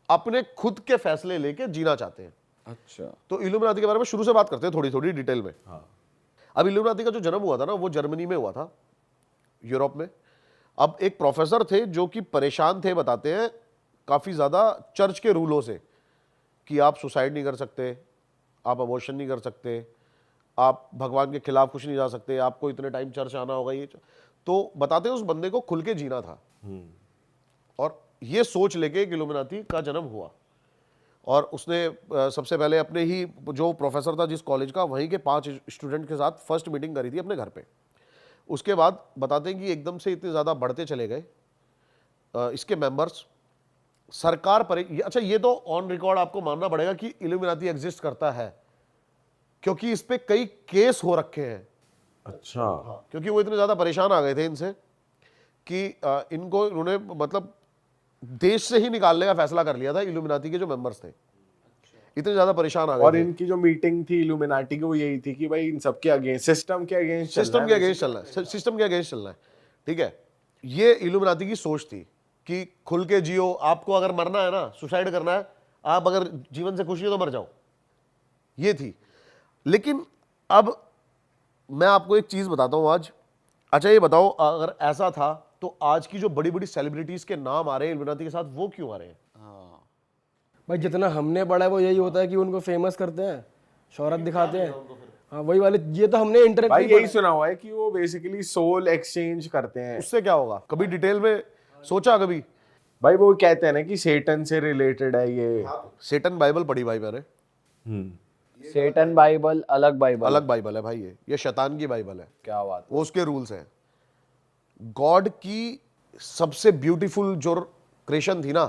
Speaker 2: अपने खुद के फैसले लेके जीना चाहते हैं।
Speaker 1: अच्छा।
Speaker 2: तो इल्यूमिनाती के बारे में शुरू से बात करते हैं थोड़ी थोड़ी डिटेल में।
Speaker 1: हाँ।
Speaker 2: अब इल्यूमिनाती का जो जन्म हुआ था ना, वो जर्मनी में हुआ था, यूरोप में। अब एक प्रोफेसर थे जो कि परेशान थे, बताते हैं, काफी ज्यादा चर्च के रूलों से, कि आप सुसाइड नहीं कर सकते, आप अबॉर्शन नहीं कर सकते, आप भगवान के खिलाफ कुछ नहीं जा सकते, आपको इतने टाइम चर्च आना होगा। ये तो बताते हैं उस बंदे को खुल के जीना था, और ये सोच लेके एक इल्यूमिनाती का जन्म हुआ। और उसने सबसे पहले अपने ही जो प्रोफेसर था जिस कॉलेज का, वहीं के 5 स्टूडेंट के साथ फर्स्ट मीटिंग करी थी अपने घर पे। उसके बाद बताते हैं कि एकदम से इतने ज़्यादा बढ़ते चले गए इसके मेंबर्स। सरकार पर अच्छा, ये तो ऑन रिकॉर्ड आपको मानना पड़ेगा कि इल्यूमिनाती एग्जिस्ट करता है, क्योंकि इस पे कई केस हो रखे हैं।
Speaker 1: अच्छा।
Speaker 2: क्योंकि वो इतने ज़्यादा परेशान आ गए थे इनसे कि इनको उन्होंने मतलब देश से ही निकालने का फैसला कर लिया था। इल्यूमिनाती के जो मेंबर्स थे इतने ज्यादा परेशान आ गए
Speaker 1: और
Speaker 2: थे।
Speaker 1: इनकी जो मीटिंग थी इल्यूमिनाटी की, वो यही थी कि भाई इन सबके अगेंस्ट, सिस्टम के अगेंस्ट
Speaker 2: सिस्टम के अगेंस्ट चलना है, सिस्टम के अगेंस्ट चलना है, ठीक है। ये इल्यूमिनाती की सोच थी कि खुल के जियो, आपको अगर मरना है ना, सुसाइड करना है, आप अगर जीवन से खुशी हो तो मर जाओ, ये थी। लेकिन अब मैं आपको एक चीज बताता हूं आज। अच्छा ये बताओ, अगर ऐसा था तो आज की जो बड़ी बड़ी सेलिब्रिटीज के नाम आ रहे हैं इल्यूमिनाती के साथ, वो क्यों आ रहे हैं?
Speaker 4: भाई जितना हमने पढ़ा है वो यही होता है कि उनको फेमस करते हैं, शोहरत दिखाते हैं। हाँ वही वाले, ये तो हमने इंटरनेट
Speaker 1: भाई यही सुना हुआ है कि वो बेसिकली सोल एक्सचेंज करते हैं।
Speaker 2: उससे क्या होगा? कभी डिटेल में सोचा कभी?
Speaker 1: भाई वो कहते हैं ना कि सेटन से रिलेटेड है ये।
Speaker 2: सेटन बाइबल पढ़ी भाई मैंने।
Speaker 3: सेटन बाइबल अलग बाइबल,
Speaker 2: अलग बाइबल है भाई, ये शैतान की बाइबल है।
Speaker 3: क्या बात।
Speaker 2: वो उसके रूल्स हैं। गॉड की सबसे ब्यूटीफुल जो क्रिएशन थी ना,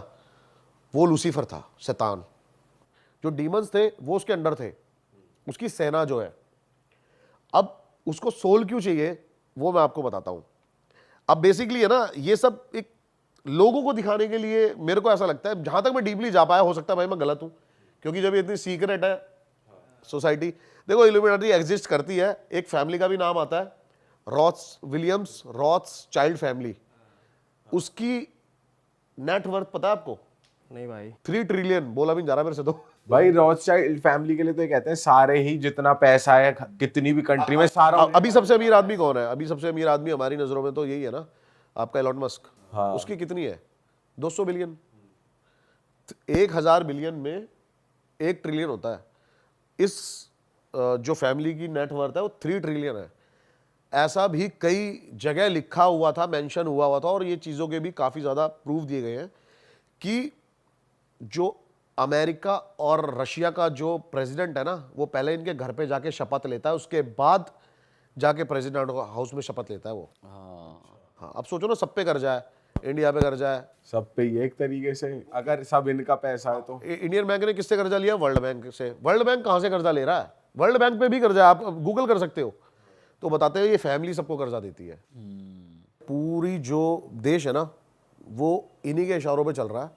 Speaker 2: वो लूसीफर था, शैतान। जो डीमंस थे वो उसके अंडर थे, उसकी सेना जो है। अब उसको सोल क्यों चाहिए वो मैं आपको बताता हूं। अब बेसिकली है ना, ये सब एक लोगों को दिखाने के लिए, मेरे को ऐसा लगता है, जहां तक मैं डीपली जा पाया, हो सकता है भाई मैं गलत हूं, क्योंकि जब ये इतनी सीक्रेट है सोसाइटी। देखो इल्यूमिनाटी एग्जिस्ट करती है, एक फैमिली का भी नाम आता है, रॉथ्स विलियम्स रॉथ्स चाइल्ड फैमिली। उसकी नेटवर्थ पता है आपको?
Speaker 4: नहीं भाई।
Speaker 2: 3 ट्रिलियन, बोला भी नहीं जा रहा मेरे से तो।
Speaker 1: भाई रॉथस्चाइल्ड फैमिली के लिए तो ये कहते हैं सारे ही जितना पैसा है कितनी भी कंट्री में सारा।
Speaker 2: अभी सबसे अमीर आदमी कौन है? अभी सबसे अमीर आदमी हमारी नजरों में तो यही है ना, आपका एलॉन मस्क।
Speaker 1: हाँ।
Speaker 2: उसकी कितनी है? 200 बिलियन। 1000 बिलियन में 1 ट्रिलियन होता है। इस जो फैमिली की नेटवर्थ है वो 3 ट्रिलियन है। ऐसा भी कई जगह लिखा हुआ था, मेंशन हुआ था, और ये चीजों के भी काफी ज्यादा प्रूफ दिए गए हैं कि जो अमेरिका और रशिया का जो प्रेसिडेंट है ना, वो पहले इनके घर पे जाके शपथ लेता है, उसके बाद जाके प्रेसिडेंट हाउस में शपथ लेता है वो। हाँ, अब सोचो ना, सब पे कर जाए, इंडिया पे कर जाए,
Speaker 1: सब पे ही एक तरीके से, अगर सब इनका पैसा है तो।
Speaker 2: इंडियन बैंक ने किससे कर्जा लिया? वर्ल्ड बैंक से। वर्ल्ड बैंक कहां से कर्जा ले रहा है? वर्ल्ड बैंक पे भी कर्जा है, आप गूगल कर सकते हो। तो बताते हैं ये फैमिली सबको कर्जा देती है। पूरी जो देश है ना, वो इन्हीं के इशारों पे चल रहा है,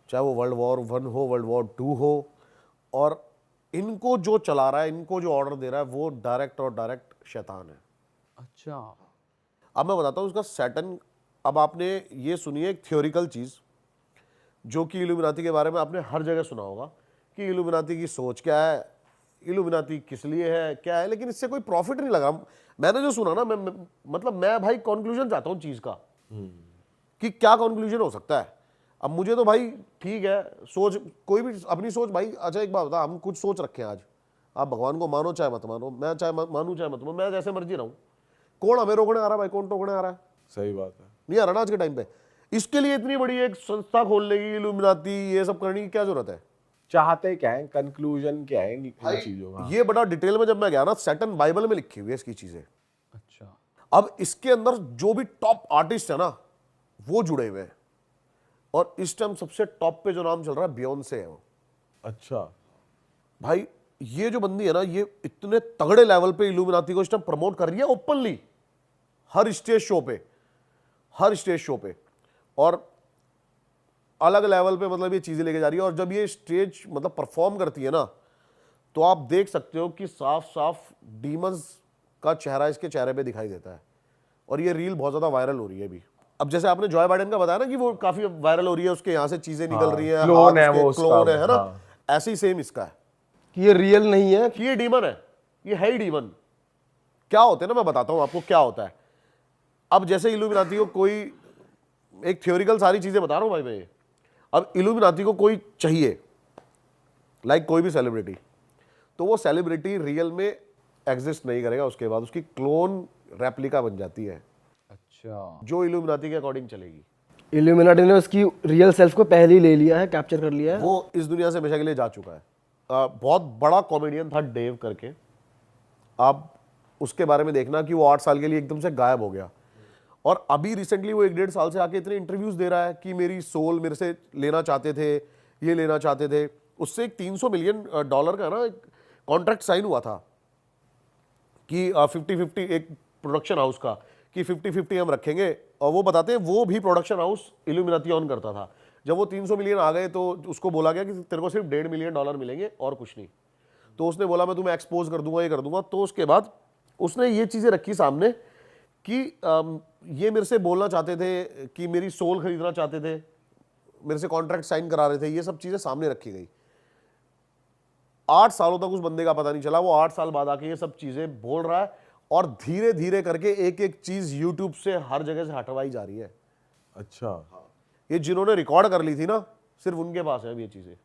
Speaker 2: चाहे वो वर्ल्ड वॉर 1 हो, वर्ल्ड वॉर 2 हो। और इनको जो चला रहा है, इनको जो ऑर्डर दे रहा है, वो डायरेक्ट और डायरेक्ट शैतान है।
Speaker 3: अच्छा।
Speaker 2: अब मैं बताता हूँ उसका सैटन। अब आपने ये सुनिए एक थ्योरिकल चीज, जो कि इल्यूमिनाती के बारे में आपने हर जगह सुना होगा कि इल्यूमिनाती की सोच क्या है, इल्यूमिनाती किस लिए है, क्या है, लेकिन इससे कोई प्रॉफिट नहीं लगा। मैंने जो सुना ना, मैं भाई कंक्लूजन चाहता हूँ चीज का, कि क्या कंक्लूजन हो सकता है। अब मुझे तो भाई ठीक है, सोच कोई भी अपनी सोच भाई। अच्छा एक बात बता, हम कुछ सोच रखे हैं आज, आप भगवान को मानो चाहे मत मानो, मैं चाहे मानू चाहे मत मानो, मैं जैसे मर्जी रहूं, कौन हमें रोकने आ रहा है भाई? कौन टोकने आ रहा है?
Speaker 1: सही बात है।
Speaker 2: नहीं आ रहा ना आज के टाइम पे। इसके लिए इतनी बड़ी एक संस्था खोलने की, इल्यूमिनाटी ये सब करने की क्या जरूरत है?
Speaker 1: चाहते क्या है, कंक्लूजन क्या है इन चीजों का?
Speaker 2: ये बड़ा डिटेल में जब मैं गया ना, सैटर्न बाइबल में लिखी हुई है इसकी चीजें।
Speaker 3: अच्छा,
Speaker 2: अब इसके अंदर जो भी टॉप आर्टिस्ट है ना, वो जुड़े हुए हैं। और इस टाइम सबसे टॉप पे जो नाम चल रहा है, बियोंसे है वो।
Speaker 1: अच्छा,
Speaker 2: भाई ये जो बंदी है ना, ये इतने तगड़े लेवल पे इल्यूमिनाटी को इस टाइम प्रमोट कर रही है ओपनली, हर स्टेज शो पे, हर स्टेज शो पे, और अलग लेवल पे मतलब ये चीजें लेके जा रही है। और जब ये स्टेज मतलब परफॉर्म करती है ना, तो आप देख सकते हो कि साफ साफ डीमंस का चेहरा इसके चेहरे पे दिखाई देता है। और ये रील बहुत ज्यादा वायरल हो रही है अभी। अब जैसे आपने जॉय बाइडेन का बताया ना कि वो काफी वायरल हो रही है, उसके यहाँ से चीजें निकल रही है,
Speaker 1: क्लोन है वो उसका,
Speaker 2: क्लोन है ना,
Speaker 1: हाँ।
Speaker 2: ऐसे ही सेम इसका है
Speaker 4: कि ये रियल नहीं है।
Speaker 2: कि ये डीमन है, ये है ही डीमन। क्या होते हैं ना, मैं बताता हूं आपको क्या होता है। अब जैसे इल्यूमिनाटी को कोई, एक थ्योरिकल सारी चीजें बता रहा हूं भाई मैं ये। अब इल्यूमिनाटी को कोई चाहिए, लाइक कोई भी सेलिब्रिटी, तो वो सेलिब्रिटी रियल में एग्जिस्ट नहीं करेगा, उसके बाद उसकी क्लोन रेप्लिका बन जाती है,
Speaker 3: अच्छा,
Speaker 2: जो इल्यूमिनाटी के अकॉर्डिंग चलेगी।
Speaker 4: इल्यूमिनाटी ने उसकी रियल सेल्फ को पहले ही ले लिया है, कैप्चर कर लिया है।
Speaker 2: वो इस दुनिया से हमेशा के लिए जा चुका है। बहुत बड़ा कॉमेडियन था डेव करके, आप उसके बारे में देखना कि वो 8 साल के लिए एकदम से गायब हो गया, और अभी रिसेंटली वो 1-1.5 साल से आके इतने इंटरव्यूज दे रहा है कि मेरी सोल मेरे से लेना चाहते थे, ये लेना चाहते थे। उससे एक $300 मिलियन का ना कॉन्ट्रैक्ट साइन हुआ था कि 50-50 एक प्रोडक्शन हाउस का, कि 50-50 हम रखेंगे। और वो बताते हैं वो भी प्रोडक्शन हाउस इल्यूमिनाटी ऑन करता था। जब वो 300 मिलियन आ गए तो उसको बोला गया कि तेरे को सिर्फ $1.5 मिलियन मिलेंगे और कुछ नहीं। तो उसने बोला मैं तुम्हें एक्सपोज कर दूंगा, ये कर दूंगा। तो उसके बाद उसने ये चीज़ें रखी सामने कि ये मेरे से बोलना चाहते थे कि मेरी सोल खरीदना चाहते थे, मेरे से कॉन्ट्रैक्ट साइन करा रहे थे, ये सब चीज़ें सामने रखी गई। 8 सालों तक उस बंदे का पता नहीं चला, वो 8 साल बाद आके ये सब चीज़ें बोल रहा है, और धीरे धीरे करके एक एक चीज़ यूट्यूब से हर जगह से हटवाई जा रही है।
Speaker 1: अच्छा,
Speaker 2: ये जिन्होंने रिकॉर्ड कर ली थी ना, सिर्फ उनके पास है अब ये चीज़ें।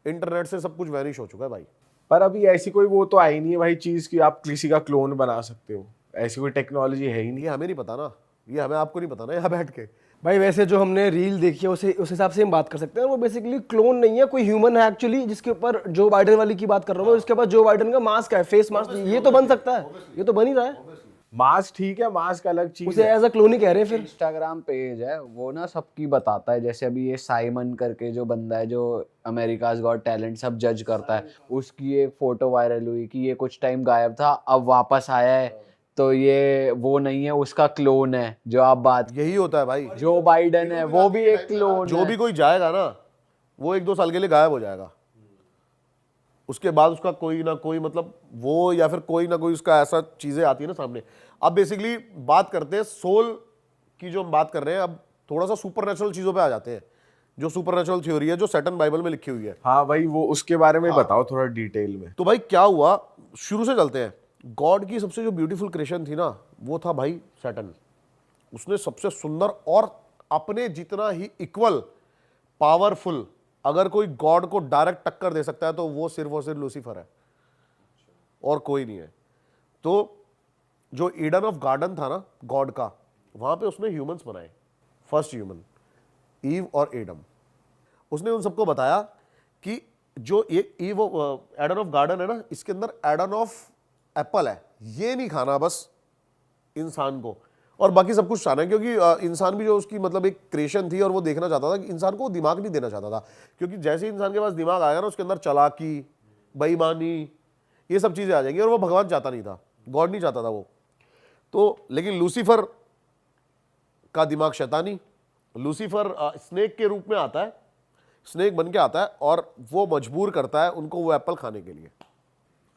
Speaker 2: इंटरनेट से सब कुछ वैनिश हो चुका है भाई।
Speaker 1: पर अभी ऐसी कोई वो तो आई नहीं है भाई चीज कि आप किसी का क्लोन बना सकते हो, ऐसी कोई टेक्नोलॉजी है ही नहीं।
Speaker 2: ये हमें नहीं पता ना, ये हमें आपको नहीं पता ना यहाँ बैठ के।
Speaker 4: भाई वैसे जो हमने रील देखी है उस हिसाब से हम बात कर सकते हैं। वो बेसिकली क्लोन नहीं है, कोई ह्यूमन है एक्चुअली, जिसके ऊपर जो बाइडेन वाली की बात कर रहा हूँ मैं, उसके पास जो बाइडेन का मास्क है, फेस मास्क, ये तो बन सकता है, ये तो बन ही रहा है।
Speaker 1: मास्क ठीक है, मास्क अलग चीज
Speaker 4: उसे
Speaker 1: है।
Speaker 4: एज अ क्लोन ही कह रहे हैं फिर।
Speaker 3: इंस्टाग्राम पेज है वो ना, सबकी बताता है। जैसे अभी ये साइमन करके जो बंदा है जो अमेरिकाज गॉट टैलेंट सब जज करता है, उसकी एक फोटो वायरल हुई कि ये कुछ टाइम गायब था, अब वापस आया है, तो ये वो नहीं है, उसका क्लोन है। जो आप बात,
Speaker 2: यही होता है भाई,
Speaker 3: जो बाइडन है वो भी एक क्लोन
Speaker 2: जो भी कोई जाएगा ना, वो 1-2 साल के लिए गायब हो जाएगा। उसके बाद उसका कोई ना कोई मतलब वो, या फिर कोई ना कोई उसका ऐसा चीजें आती है ना सामने। अब बेसिकली बात करते हैं सोल की, जो हम बात कर रहे हैं, अब थोड़ा सा सुपरनेचुरल चीजों पे आ जाते हैं। जो सुपरनेचुरल थ्योरी है, जो सैटर्न बाइबल में लिखी हुई है।
Speaker 1: हाँ भाई, वो उसके बारे में बताओ थोड़ा डिटेल में।
Speaker 2: तो भाई क्या हुआ, शुरू से चलते हैं। गॉड की सबसे जो ब्यूटीफुल क्रिएशन थी ना, वो था भाई सैटर्न। उसने सबसे सुंदर और अपने जितना ही इक्वल पावरफुल, अगर कोई गॉड को डायरेक्ट टक्कर दे सकता है तो वो सिर्फ और सिर्फ लूसीफर है, और कोई नहीं है। तो जो ईडन ऑफ गार्डन था ना गॉड का, वहां पे उसने ह्यूमंस बनाए, फर्स्ट ह्यूमन ईव और एडम। उसने उन सबको बताया कि जो ये ईव एडन ऑफ गार्डन है ना, इसके अंदर एडन ऑफ एप्पल है, ये नहीं खाना बस इंसान को, और बाकी सब कुछ खाना है। क्योंकि इंसान भी जो उसकी मतलब एक क्रिएशन थी, और वो देखना चाहता था कि इंसान को दिमाग नहीं देना चाहता था, क्योंकि जैसे ही इंसान के पास दिमाग आएगा ना, उसके अंदर चालाकी, बेईमानी, ये सब चीजें आ जाएंगी। और वो भगवान चाहता नहीं था, गॉड नहीं चाहता था वो। तो लेकिन लूसीफर का दिमाग शैतानी, लूसीफर स्नेक के रूप में आता है, स्नेक बन के आता है, और वो मजबूर करता है उनको वो एप्पल खाने के लिए।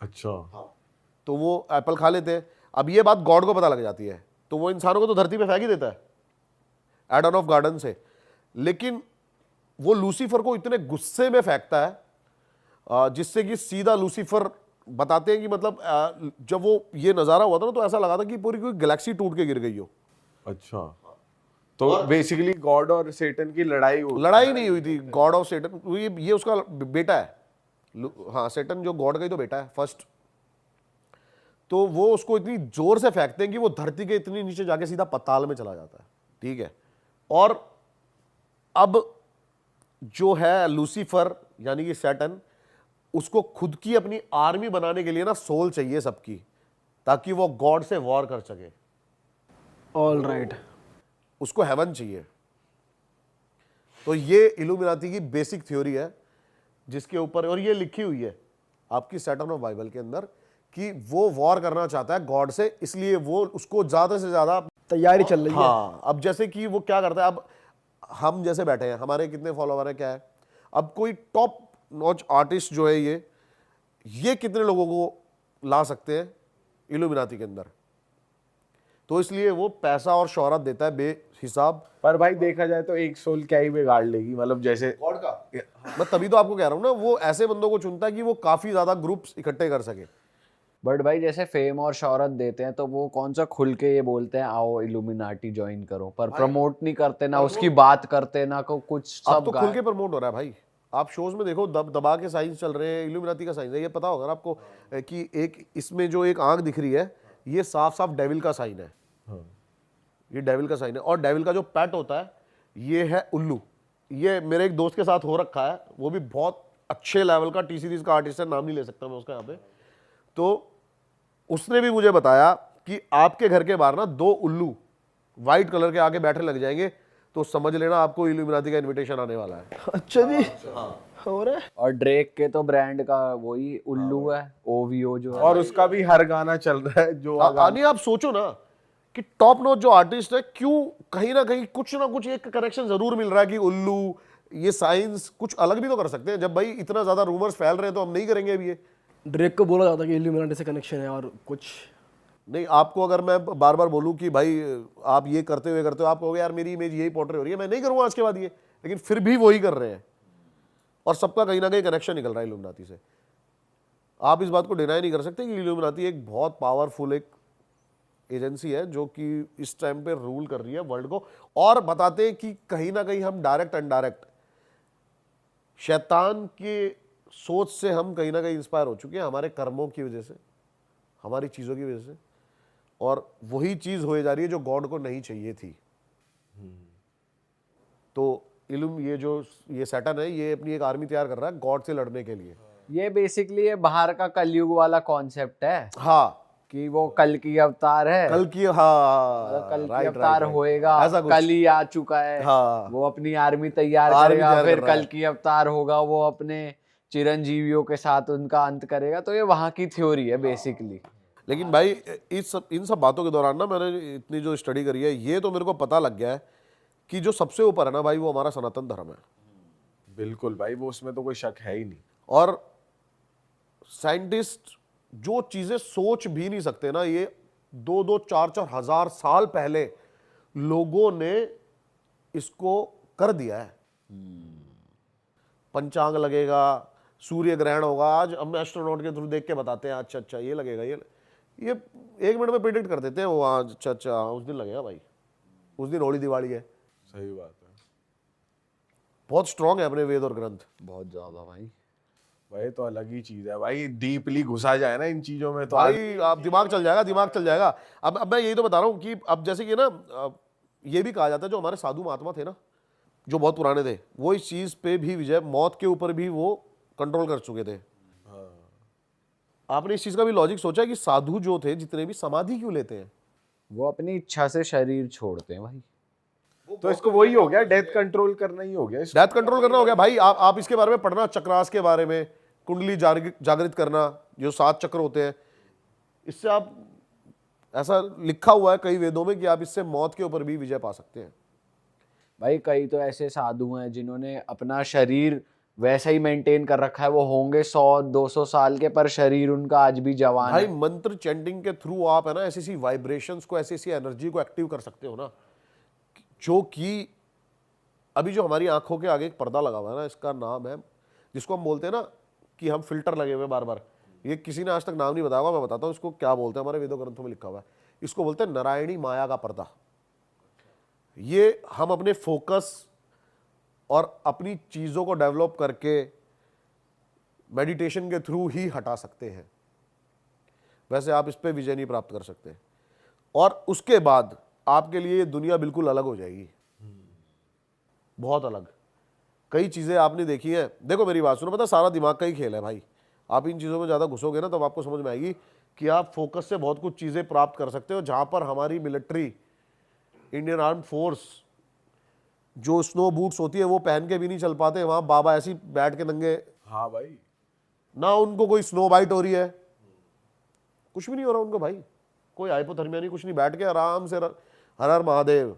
Speaker 1: अच्छा,
Speaker 2: तो वो एप्पल खा लेते हैं। अब ये बात गॉड को पता लग जाती है, तो वो इंसानों को तो धरती पे फेंक ही देता है एडन ऑफ गार्डन से। लेकिन वो लूसीफर को इतने गुस्से में फेंकता है जिससे कि सीधा लूसीफर, बताते हैं कि मतलब जब वो ये नजारा हुआ था ना, तो ऐसा लगा था कि पूरी कोई गैलेक्सी टूट के गिर गई हो।
Speaker 1: अच्छा, तो बेसिकली गॉड और सेटन की लड़ाई हुई।
Speaker 2: लड़ाई नहीं हुई थी, गॉड ऑफ सेटन, ये उसका बेटा है। हाँ, सेटन जो गॉड का ही तो बेटा है फर्स्ट। तो वो उसको इतनी जोर से फेंकते हैं कि वो धरती के इतनी नीचे जाके सीधा पताल में चला जाता है, ठीक है। और अब जो है लूसीफर यानी कि सैटर्न, उसको खुद की अपनी आर्मी बनाने के लिए ना सोल चाहिए सबकी, ताकि वो गॉड से वॉर कर सके।
Speaker 4: All right.
Speaker 2: उसको हेवन चाहिए। तो ये इल्यूमिनाती की बेसिक थ्योरी है जिसके ऊपर, और ये लिखी हुई है आपकी सैटर्न ऑफ बाइबल के अंदर, कि वो वॉर करना चाहता है गॉड से, इसलिए वो उसको ज्यादा से ज्यादा
Speaker 4: तैयारी चल रही है।
Speaker 2: हाँ, अब जैसे कि वो क्या करता है, अब हम जैसे बैठे हैं, हमारे कितने फॉलोवर है, क्या है, अब कोई टॉप नॉच आर्टिस्ट जो है ये कितने लोगों को ला सकते हैं इल्यूमिनाती के अंदर, तो इसलिए वो पैसा और शोहरत देता है बेहिसाब।
Speaker 1: पर भाई देखा जाए तो एक सोल क्या ही बिगाड़ लेगी, मतलब जैसे
Speaker 2: गॉड का मैं तभी तो आपको कह रहा हूं ना, वो ऐसे बंदों को चुनता है कि वो काफी ज्यादा ग्रुप्स इकट्ठे कर सके।
Speaker 3: बट भाई जैसे फेम और शोहरत देते हैं तो वो कौन सा खुल के ये बोलते हैं आओ इल्यूमिनाटी ज्वाइन करो, पर प्रमोट नहीं करते, ना उसकी बात करते, ना को कुछ।
Speaker 2: अब
Speaker 3: सब
Speaker 2: तो खुल के प्रमोट हो रहा है भाई, आप शोज में देखो, दबा के साइंस चल रहे हैं, इल्यूमिनाती का साइंस है। ये पता होगा ना आपको कि एक इसमें जो एक आंख दिख रही है, ये साफ साफ डेविल का साइन है। ये डेविल का साइन है, और डेविल का जो पैट होता है ये है उल्लू। ये मेरे एक दोस्त के साथ हो रखा है, वो भी बहुत अच्छे लेवल का टी सीरीज का आर्टिस्ट है, नाम नहीं ले सकता मैं उसका यहाँ पे। तो उसने भी मुझे बताया कि आपके घर के बाहर ना 2 उल्लू व्हाइट कलर के आके बैठे लग जाएंगे, तो समझ लेना आपको इल्यूमिनाती का इनविटेशन आने वाला है।
Speaker 4: अच्छा जी, हो रहा है।
Speaker 3: और ड्रेक के तो ब्रांड का वही उल्लू है, ओवीओ जो है।
Speaker 1: और उसका भी हर गाना चल रहा है जो
Speaker 2: आनी आप सोचो ना कि टॉप नॉच जो आर्टिस्ट है, क्यों कहीं ना कहीं कुछ ना कुछ एक कनेक्शन जरूर मिल रहा है कि उल्लू, ये साइंस कुछ अलग भी तो कर सकते हैं। जब भाई इतना ज्यादा रूमर्स फैल रहे हैं तो हम नहीं करेंगे अभी ये।
Speaker 4: ड्रेक को बोला जाता है कि इल्यूमिनाटी से कनेक्शन है, और कुछ
Speaker 2: नहीं, आपको अगर मैं बार बार बोलूं कि भाई आप ये करते हो आप कहोगे यार मेरी इमेज यही पोर्ट्रे हो रही है, मैं नहीं करूंगा आज के बाद ये, लेकिन फिर भी वही कर रहे हैं, और सबका कहीं ना कहीं कनेक्शन निकल रहा है इल्यूमिनाती से। आप इस बात को डिनाई नहीं कर सकते कि इल्यूमिनाती एक बहुत पावरफुल एक एजेंसी है जो कि इस टाइम पे रूल कर रही है वर्ल्ड को। और बताते हैं कि कहीं ना कहीं हम डायरेक्ट इनडायरेक्ट शैतान के सोच से हम कहीं ना कहीं इंस्पायर हो चुके हैं, हमारे कर्मों की वजह से, हमारी चीज़ों की वजह से, और वही चीज़ होए जा रही है जो गॉड को नहीं चाहिए थी। तो ये सैटर्न है, ये अपनी एक आर्मी तैयार कर रहा है गॉड से लड़ने के लिए।
Speaker 3: ये बेसिकली ये बाहर का कलयुग वाला कॉन्सेप्ट है
Speaker 2: हाँ,
Speaker 3: कि वो कल की अवतार है,
Speaker 2: कल की, हाँ,
Speaker 3: मतलब कल की
Speaker 2: राइट,
Speaker 3: अवतार
Speaker 2: राइट,
Speaker 3: होएगा,
Speaker 2: ऐसा कुछ।
Speaker 3: कल ही आ चुका है।
Speaker 2: हाँ।
Speaker 3: वो अपनी आर्मी तैयार
Speaker 2: आर्मी
Speaker 3: करेगा,
Speaker 2: तैयार
Speaker 3: फिर
Speaker 2: कर रहा
Speaker 3: कल
Speaker 2: है।
Speaker 3: की अवतार होगा, वो अपने चिरंजीवियों के साथ उनका अंत करेगा। तो ये वहां की थ्योरी है बेसिकली।
Speaker 2: लेकिन भाई इन सब बातों के दौरान ना मैंने इतनी जो स्टडी करी है, ये तो मेरे को पता लग गया है कि जो सबसे ऊपर है ना भाई, वो हमारा सनातन धर्म है।
Speaker 1: बिल्कुल भाई, वो उसमें तो कोई शक है ही नहीं।
Speaker 2: और साइंटिस्ट जो चीजें सोच भी नहीं सकते ना, ये 2-2, 4-4 हजार साल पहले लोगों ने इसको कर दिया है। पंचांग लगेगा, सूर्य ग्रहण होगा, आज हम एस्ट्रोनॉट के थ्रू देख के बताते हैं, अच्छा ये लगेगा, ये 1 मिनट में प्रेडिक्ट कर देते हैं वो, आज अच्छा उस दिन लगेगा भाई, उस दिन होली दिवाली है।
Speaker 1: सही बात है
Speaker 2: बहुत स्ट्रांग है अपने वेद और ग्रंथ।
Speaker 3: बहुत ज्यादा भाई।
Speaker 1: भाई, तो अलग ही चीज है भाई, डीपली घुसा जाए ना इन चीजों में तो
Speaker 2: भाई आप दिमाग चल जाएगा। अब मैं यही तो बता रहा हूँ कि अब जैसे कि ना, ये भी कहा जाता है जो हमारे साधु महात्मा थे ना, जो बहुत पुराने थे, वो इस चीज पे भी विजय, मौत के ऊपर भी वो कंट्रोल कर चुके थे। आपने इस चीज का भी लॉजिक सोचा है कि साधु जो थे जितने भी, समाधि क्यों लेते हैं?
Speaker 3: वो अपनी इच्छा से शरीर छोड़ते हैं भाई।
Speaker 1: तो इसको वही हो गया, डेथ कंट्रोल करना ही हो गया इसको।
Speaker 2: डेथ कंट्रोल करना हो गया भाई। आप इसके बारे में पढ़ना, चक्रास के बारे में, कुंडली जागृत करना, जो 7 चक्र होते हैं, इससे आप, ऐसा लिखा हुआ है कई वेदों में कि आप इससे मौत के ऊपर भी विजय पा सकते हैं।
Speaker 3: भाई कई तो ऐसे साधु हैं जिन्होंने अपना शरीर वैसा ही मेंटेन कर रखा है, वो होंगे 100-200 साल के, पर शरीर उनका आज भी जवान
Speaker 2: भाई
Speaker 3: है।
Speaker 2: मंत्र चैंटिंग के थ्रू आप है ना ऐसी वाइब्रेशंस को, ऐसी एनर्जी को एक्टिव कर सकते हो ना, जो कि अभी जो हमारी आंखों के आगे एक पर्दा लगा हुआ है ना, इसका नाम है, जिसको हम बोलते हैं ना कि हम फिल्टर लगे हुए बार बार, ये किसी ने आज तक नाम नहीं बताया होगा, मैं बताता हूँ इसको क्या बोलते हैं, हमारे वेदों ग्रंथों में लिखा हुआ है, इसको बोलते हैं नारायणी माया का पर्दा। ये हम अपने फोकस और अपनी चीजों को डेवलप करके मेडिटेशन के थ्रू ही हटा सकते हैं, वैसे आप इस पे विजय नहीं प्राप्त कर सकते। और उसके बाद आपके लिए ये दुनिया बिल्कुल अलग हो जाएगी, बहुत अलग। कई चीज़ें आपने देखी है, देखो मेरी बात सुनो, पता सारा दिमाग का ही खेल है भाई। आप इन चीज़ों में ज़्यादा घुसोगे ना तब आपको समझ में आएगी कि आप फोकस से बहुत कुछ चीज़ें प्राप्त कर सकते हो। जहाँ पर हमारी मिलिट्री, इंडियन आर्म फोर्स, जो स्नो बूट्स होती है वो पहन के भी नहीं चल पाते, वहाँ बाबा ऐसी बैठ के नंगे,
Speaker 1: हाँ भाई,
Speaker 2: ना उनको कोई स्नो बाइट हो रही है, कुछ भी नहीं हो रहा उनको भाई, कोई हाइपोथर्मिया नहीं, कुछ नहीं, बैठ के आराम से हर हर महादेव।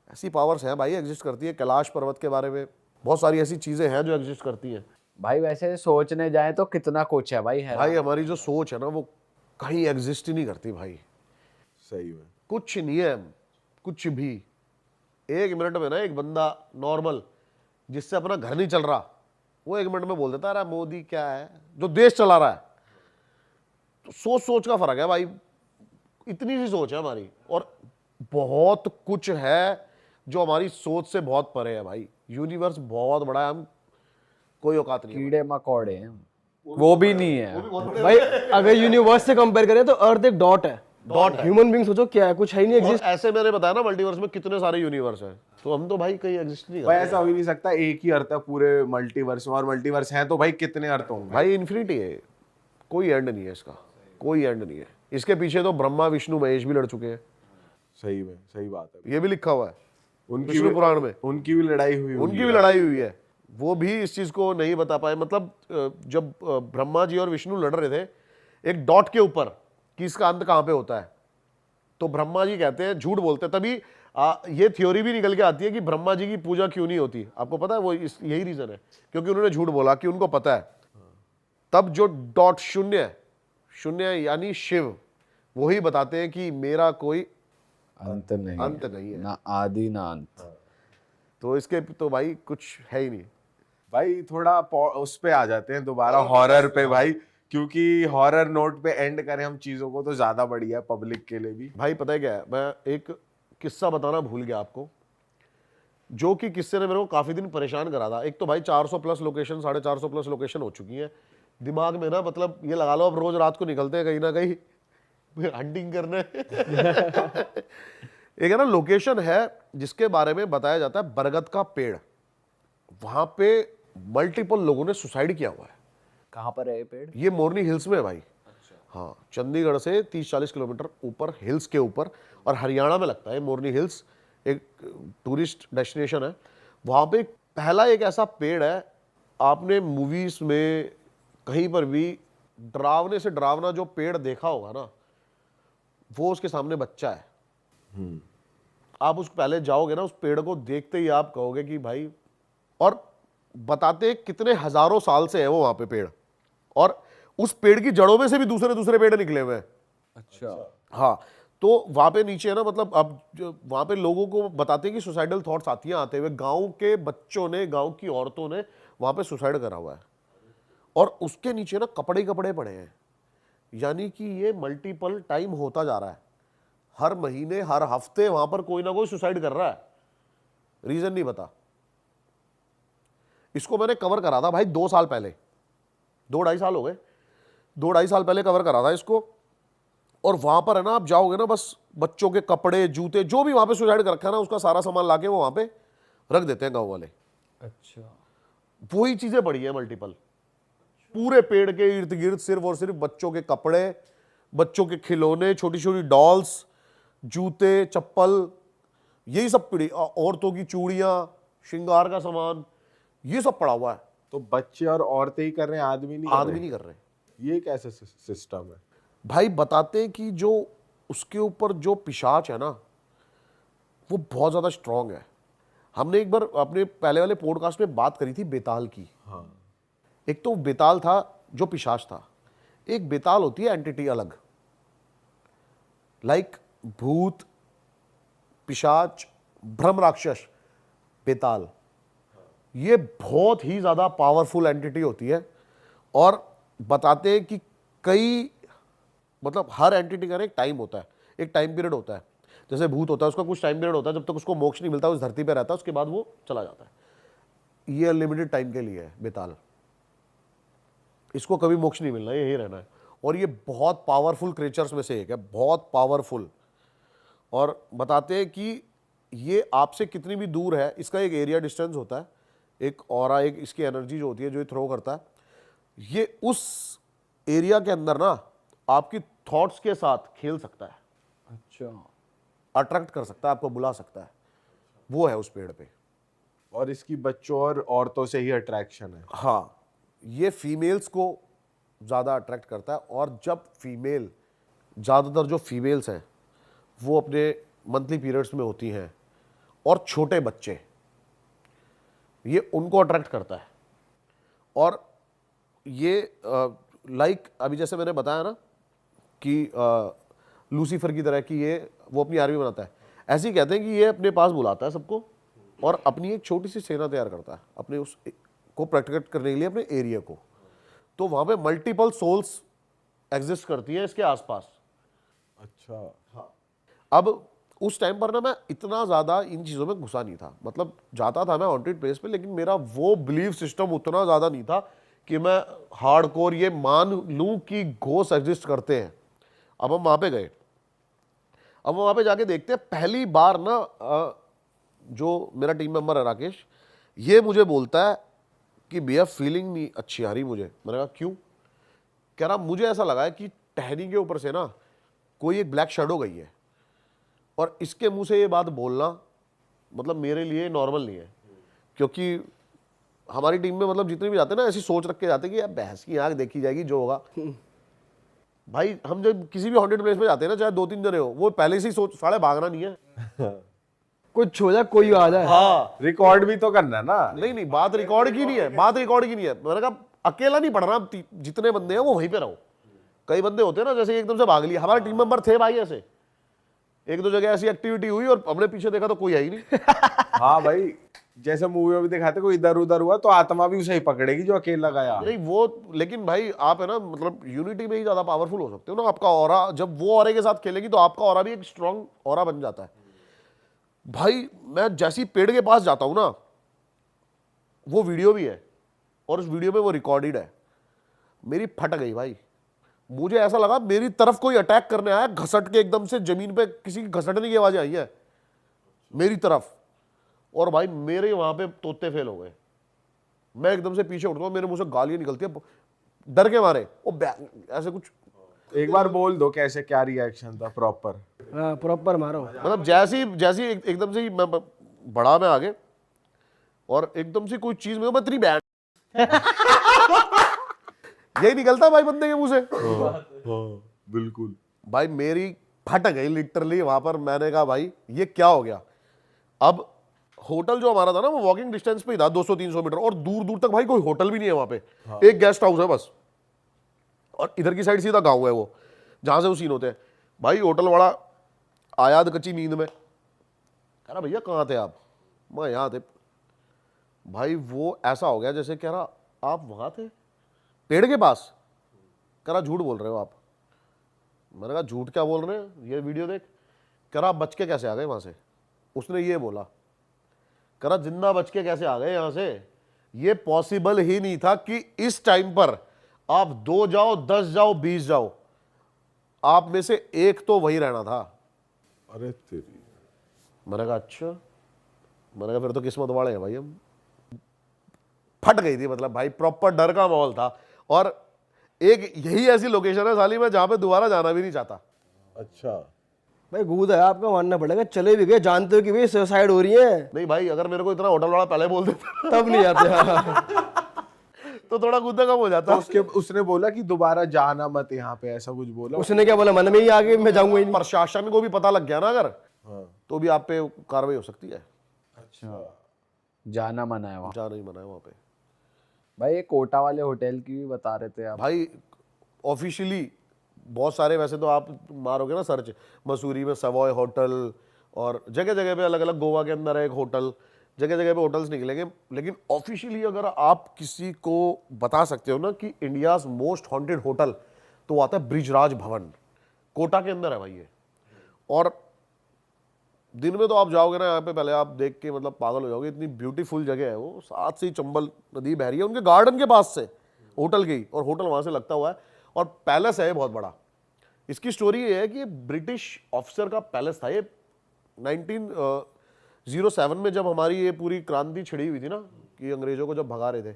Speaker 2: ऐसी पावर्स हैं भाई, एग्जिस्ट करती है। कैलाश पर्वत के बारे में बहुत सारी ऐसी चीजें हैं जो एग्जिस्ट करती हैं
Speaker 3: भाई। वैसे सोचने जाए तो कितना कुछ है भाई, है
Speaker 2: भाई। हमारी जो सोच है ना वो कहीं एग्जिस्ट ही नहीं करती भाई,
Speaker 1: सही में।
Speaker 2: कुछ नहीं है, कुछ भी। 1 मिनट में ना एक बंदा नॉर्मल जिससे अपना घर नहीं चल रहा, वो 1 मिनट में बोल देता है अरे मोदी क्या है, जो देश चला रहा है। तो सोच सोच का फर्क है भाई, इतनी सी सोच है हमारी, और बहुत कुछ है जो हमारी सोच से बहुत परे है भाई। यूनिवर्स बहुत बड़ा है, हम कोई औकात नहीं है।
Speaker 3: कीड़े मकोड़े हैं, वो भी नहीं है
Speaker 4: भाई अगर यूनिवर्स से कंपेयर करें तो अर्थ एक डॉट है। ह्यूमन बींग सोचो क्या है, कुछ है ही नहीं
Speaker 2: और
Speaker 4: एग्जिस्ट।
Speaker 2: ऐसे मैंने बताया ना मल्टीवर्स में कितने सारे यूनिवर्स हैं, तो हम तो भाई कहीं एग्जिस्ट नहीं
Speaker 1: भाई
Speaker 2: करते
Speaker 1: ऐसा हो ही नहीं सकता, एक ही अर्थ है पूरे मल्टीवर्स में, और मल्टीवर्स हैं तो भाई कितने अर्थ होंगे।
Speaker 2: भाई। इन्फिनिटी है, कोई एंड नहीं है इसका, कोई एंड नहीं है। इसके पीछे तो ब्रह्मा विष्णु महेश भी लड़ चुके हैं,
Speaker 1: सही में, सही बात है।
Speaker 2: ये भी लिखा हुआ है
Speaker 1: उनकी
Speaker 2: विष्णु
Speaker 1: भी
Speaker 2: पुराण में,
Speaker 1: उनकी भी लड़ाई हुई
Speaker 2: उनकी
Speaker 1: होगी।
Speaker 2: भी लड़ाई हुई है, वो भी इस चीज को नहीं बता पाए। मतलब जब ब्रह्मा जी और विष्णु लड़ रहे थे एक डॉट के ऊपर कि इसका अंत कहां पे होता है, तो ब्रह्मा जी कहते हैं, झूठ बोलते हैं, तभी ये थ्योरी भी निकल के आती है कि ब्रह्मा जी की पूजा क्यों नहीं होती। आपको पता है वो यही रीजन है, क्योंकि उन्होंने झूठ बोला कि उनको पता है। तब जो डॉट शून्य है, शून्य यानी शिव, वही बताते हैं कि मेरा कोई
Speaker 3: अंत नहीं,
Speaker 2: अंत नहीं है,
Speaker 3: ना आदि ना अंत।
Speaker 2: तो इसके तो भाई कुछ है ही नहीं।
Speaker 1: भाई थोड़ा उस पे आ जाते हैं दोबारा, हॉरर पे भाई, क्योंकि हॉरर नोट पे एंड करें हम चीजों को तो ज्यादा बढ़िया है पब्लिक के लिए भी।
Speaker 2: भाई पता है क्या है, मैं एक किस्सा बताना भूल गया आपको, जो कि किस्से ने मेरे को काफी दिन परेशान करा था। एक तो भाई 400 प्लस लोकेशन, 450 प्लस लोकेशन हो चुकी हैं दिमाग में ना, मतलब ये लगा लो अब रोज रात को निकलते हैं कहीं ना कहीं हंटिंग करने एक है ना लोकेशन है जिसके बारे में बताया जाता है, बरगद का पेड़, वहां पे मल्टीपल लोगों ने सुसाइड किया हुआ है।
Speaker 3: कहाँ पर है ये पेड़?
Speaker 2: ये मोरनी हिल्स में है भाई। हाँ, चंडीगढ़ से 30-40 किलोमीटर ऊपर, हिल्स के ऊपर, और हरियाणा में लगता है मोरनी हिल्स, एक टूरिस्ट डेस्टिनेशन है। वहाँ पे पहला एक ऐसा पेड़ है, आपने मूवीज में कहीं पर भी डरावने से डरावना जो पेड़ देखा होगा ना, वो उसके सामने बच्चा है। आप उस पहले जाओगे ना, उस पेड़ को देखते ही आप कहोगे कि भाई, और बताते कितने हजारों साल से है वो वहां पे पेड़, और उस पेड़ की जड़ों में से भी दूसरे दूसरे पेड़ निकले हुए हैं।
Speaker 3: अच्छा।
Speaker 2: हाँ, तो वहां पे नीचे है ना, मतलब अब वहां पे लोगों को बताते हैं कि सुसाइडल थॉट्स आती हैं आते हुए। गांव के बच्चों ने, गांव की औरतों ने वहां पे सुसाइड करा हुआ है, और उसके नीचे ना कपड़े कपड़े पड़े हैं। यानी कि ये मल्टीपल टाइम होता जा रहा है, हर महीने हर हफ्ते वहां पर कोई ना कोई सुसाइड कर रहा है, रीजन नहीं पता। इसको मैंने कवर करा था भाई 2 साल पहले, 2-2.5 साल हो गए, 2-2.5 साल पहले कवर करा था इसको। और वहां पर है ना, आप जाओगे ना, बस बच्चों के कपड़े, जूते, जो भी वहां पे सुसाइड कर रखा है ना, उसका सारा सामान लाके वो वहां पे रख देते हैं गांव वाले।
Speaker 3: अच्छा।
Speaker 2: वही चीजें पड़ी है मल्टीपल, पूरे पेड़ के इर्द गिर्द सिर्फ और सिर्फ बच्चों के कपड़े, बच्चों के खिलौने, छोटी छोटी डॉल्स, जूते, चप्पल, यही सब पड़ी, औरतों की चूड़ियां, श्रृंगार का सामान, ये सब पड़ा हुआ है।
Speaker 1: तो बच्चे और औरतें ही कर रहे हैं, आदमी नहीं कर
Speaker 2: आदमी
Speaker 1: रहे?
Speaker 2: नहीं कर रहे।
Speaker 1: ये कैसे सिस्टम है
Speaker 2: भाई बताते हैं कि जो उसके ऊपर जो पिशाच है ना, वो बहुत ज्यादा स्ट्रांग है। हमने एक बार अपने पहले वाले पॉडकास्ट में बात करी थी बेताल की।
Speaker 1: हाँ।
Speaker 2: एक तो बेताल था जो पिशाच था, एक बेताल होती है एंटिटी अलग, लाइक भूत, पिशाच, ब्रह्म राक्षस, बेताल, ये बहुत ही ज्यादा पावरफुल एंटिटी होती है। और बताते हैं कि कई, मतलब हर एंटिटी का एक टाइम होता है, एक टाइम पीरियड होता है। जैसे भूत होता है, उसका कुछ टाइम पीरियड होता है, जब तक उसको मोक्ष नहीं मिलता उस धरती पे रहता है, उसके बाद वो चला जाता है। ये अनलिमिटेड टाइम के लिए है बेताल, इसको कभी मोक्ष नहीं मिलना, यही रहना है। और ये बहुत पावरफुल क्रिएचर्स में से एक है, बहुत पावरफुल। और बताते हैं कि ये आपसे कितनी भी दूर है, इसका एक एरिया डिस्टेंस होता है, एक ऑरा, एक इसकी एनर्जी जो होती है जो ये थ्रो करता है, ये उस एरिया के अंदर ना आपकी थॉट्स के साथ खेल सकता है,
Speaker 3: अच्छा,
Speaker 2: अट्रैक्ट कर सकता है, आपको बुला सकता है, वो है उस पेड़ पे।
Speaker 1: और इसकी बच्चों और औरतों से ही अट्रैक्शन है।
Speaker 2: हाँ, ये फीमेल्स को ज़्यादा अट्रैक्ट करता है, और जब फीमेल, ज़्यादातर जो फीमेल्स हैं वो अपने मंथली पीरियड्स में होती हैं, और छोटे बच्चे, ये उनको अट्रैक्ट करता है। और ये लाइक अभी जैसे मैंने बताया ना कि लूसीफर की तरह कि ये वो अपनी आर्मी बनाता है, ऐसे ही कहते हैं कि ये अपने पास बुलाता है सबको और अपनी एक छोटी सी सेना तैयार करता है अपने उस को प्रोटेक्ट करने के लिए अपने एरिया को। तो वहां पे मल्टीपल सोल्स एग्जिस्ट करती है इसके आसपास।
Speaker 1: अच्छा।
Speaker 2: अब उस टाइम पर ना मैं इतना ज़्यादा इन चीज़ों में घुसा नहीं था, मतलब जाता था मैं हॉन्टेड प्लेस पे, लेकिन मेरा वो बिलीव सिस्टम उतना ज़्यादा नहीं था कि मैं हार्डकोर ये मान लूँ कि घोस्ट एग्जिस्ट करते हैं। अब हम वहाँ पे गए, अब वहाँ पे जाके देखते हैं, पहली बार ना जो मेरा टीम मेंबर है राकेश, ये मुझे बोलता है कि भैया फीलिंग नहीं अच्छी आ रही मुझे। मैंने कहा क्यों? कह रहा मुझे ऐसा लगा है कि टहनी के ऊपर से ना कोई एक ब्लैक शेडो गई है, और इसके मुंह से ये बात बोलना मतलब मेरे लिए नॉर्मल नहीं है, क्योंकि हमारी टीम में मतलब जितने भी जाते हैं ना ऐसी सोच रख के जाते हैं कि यार बहस की आंख देखी जाएगी जो होगा। भाई हम जब किसी भी हॉन्टेड प्लेस में जाते हैं ना, चाहे 2-3 जने हो, वो पहले से ही सोच साले भागना नहीं है।
Speaker 4: कुछ हो जाए, कोई आ जाए।
Speaker 2: हाँ,
Speaker 1: रिकॉर्ड भी तो करना है ना।
Speaker 2: नहीं बात रिकॉर्ड की नहीं है, बात रिकॉर्ड की नहीं है। मैंने कहा अकेला नहीं पढ़ना, जितने बंदे हैं वो वहीं पे रहो। कई बंदे होते हैं ना जैसे एकदम से भाग लिया, हमारे टीम मेंबर थे भाई ऐसे, एक दो जगह ऐसी एक्टिविटी हुई और हमने पीछे देखा तो कोई है ही नहीं।
Speaker 1: हाँ भाई, जैसे मूवी में भी दिखाते कोई इधर उधर हुआ तो आत्मा भी उसे ही पकड़ेगी जो अकेला गया।
Speaker 2: नहीं वो, लेकिन भाई आप है ना मतलब यूनिटी में ही ज्यादा पावरफुल हो सकते हो ना। आपका ऑरा जब वो ऑरे के साथ खेलेगी तो आपका ऑरा भी एक स्ट्रॉन्ग ऑरा बन जाता है। भाई मैं जैसी पेड़ के पास जाता हूं ना, वो वीडियो भी है और उस वीडियो में वो रिकॉर्डेड है, मेरी फट गई भाई। मुझे ऐसा लगा मेरी तरफ कोई अटैक करने आया, घसट के एकदम से जमीन पे किसी की घसटने की आवाज आई है मेरी तरफ, और भाई मेरे वहां पे तोते फेल हो गए। मैं एकदम से पीछे उठता हूं, मेरे मुंह से गालियां निकलती है डर के मारे, ओ ऐसे कुछ।
Speaker 1: एक बार बोल दो कैसे, क्या रिएक्शन था प्रॉपर?
Speaker 4: हाँ, प्रॉपर मारो।
Speaker 2: मतलब जैसी एकदम से ही मैं बढ़ा में आगे, और एकदम से कोई चीज में तेरी बैंड यही निकलता भाई बंदे के मुंह से।
Speaker 1: बिल्कुल
Speaker 2: भाई मेरी फट गई लिटरली वहां पर। मैंने कहा भाई ये क्या हो गया। अब होटल जो हमारा था ना वो वॉकिंग डिस्टेंस पे ही था, 200-300 मीटर, और दूर दूर तक भाई कोई होटल भी नहीं है वहां पे। एक गेस्ट हाउस है बस, और इधर की साइड सीधा गांव है वो जहां से वो सीन होते हैं। भाई होटल वाला आया कच्ची नींद में, कह रहा भैया कहाँ थे आप? मैं यहाँ थे। भाई वो ऐसा हो गया जैसे कह रहा आप वहां थे पेड़ के पास? कह रहा झूठ बोल रहे हो आप। मैंने कहा झूठ क्या बोल रहे हैं, ये वीडियो देख। कह रहा आप बच के कैसे आ गए वहां से? उसने ये बोला, कह रहा जिंदा बच के कैसे आ गए यहां से? ये पॉसिबल ही नहीं था कि इस टाइम पर आप 2 जाओ, 10 जाओ, 20 जाओ, आप में से एक तो वही रहना था।
Speaker 1: अरे तेरी।
Speaker 2: मैंने कहा अच्छा। मैंने कहा फिर तो किस्मत वाले हैं भाई हम। फट गई थी मतलब भाई, प्रॉपर डर का माहौल था। और एक यही ऐसी लोकेशन है साली में जहां पे दोबारा जाना भी नहीं चाहता।
Speaker 1: अच्छा
Speaker 4: भाई गूद है, आपका मानना पड़ेगा। चले भी गए, जानते हो कि भाई सुसाइड हो रही है,
Speaker 2: नहीं भाई अगर मेरे को इतना होटल वाला पहले बोल देता
Speaker 4: तब नहीं आते।
Speaker 2: तो थोड़ा गुद्दा कम हो जाता।
Speaker 1: तो उसने बोला कि दोबारा जाना मत यहाँ पे, ऐसा कुछ बोला?
Speaker 4: उसने क्या बोला, मन में ही आगे मैं जाऊंगा ही नहीं।
Speaker 2: प्रशासन को भी पता लग गया ना अगर,
Speaker 1: हाँ।
Speaker 2: तो भी आप पे कार्रवाई हो सकती है।
Speaker 3: अच्छा, जाना मना है वहाँ।
Speaker 2: जा नहीं मना है वहां पे।
Speaker 3: भाई ये कोटा वाले होटल की भी बता रहे थे आप।
Speaker 2: भाई ऑफिशियली बहुत सारे, वैसे तो आप मारोगे ना सर्च, मसूरी में सवॉय होटल, और जगह जगह पे अलग अलग, गोवा के अंदर है एक होटल, जगह जगह पे होटल्स निकलेंगे। लेकिन ऑफिशियली अगर आप किसी को बता सकते हो ना कि इंडियाज मोस्ट हॉन्टेड होटल, तो वो आता है ब्रिजराज भवन, कोटा के अंदर है भाई ये। और दिन में तो आप जाओगे ना यहाँ पे, पहले आप देख के मतलब पागल हो जाओगे, इतनी ब्यूटीफुल जगह है वो। साथ से ही चंबल नदी बह रही है उनके गार्डन के पास से, होटल के ही, और होटल वहां से लगता हुआ है, और पैलेस है बहुत बड़ा। इसकी स्टोरी ये है कि ब्रिटिश ऑफिसर का पैलेस था ये। 07 में जब हमारी ये पूरी क्रांति छिड़ी हुई थी ना, कि अंग्रेजों को जब भगा रहे थे,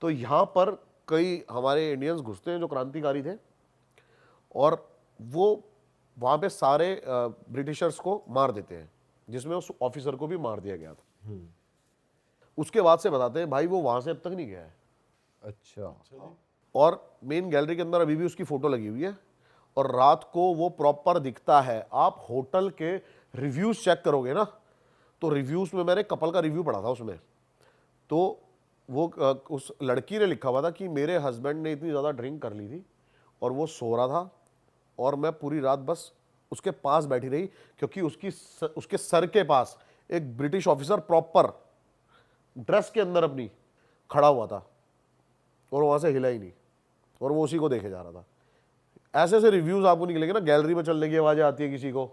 Speaker 2: तो यहाँ पर कई हमारे इंडियंस घुसते हैं जो क्रांतिकारी थे, और वो वहाँ पे सारे ब्रिटिशर्स को मार देते हैं, जिसमें उस ऑफिसर को भी मार दिया गया था। उसके बाद से बताते हैं भाई वो वहाँ से अब तक नहीं गया है।
Speaker 3: अच्छा।
Speaker 2: और मेन गैलरी के अंदर अभी भी उसकी फोटो लगी हुई है, और रात को वो प्रॉपर दिखता है। आप होटल के रिव्यूज चेक करोगे ना, तो रिव्यूज में मैंने कपल का रिव्यू पढ़ा था उसमें, तो वो उस लड़की ने लिखा हुआ था कि मेरे हस्बैंड ने इतनी ज़्यादा ड्रिंक कर ली थी और वो सो रहा था, और मैं पूरी रात बस उसके पास बैठी रही, क्योंकि उसके सर के पास एक ब्रिटिश ऑफिसर प्रॉपर ड्रेस के अंदर अपनी खड़ा हुआ था, और वहाँ से हिला ही नहीं, और वो उसी को देखे जा रहा था। ऐसे ऐसे रिव्यूज आपको निकलेंगे ना। गैलरी में चलने की आवाज़ें आती है, किसी को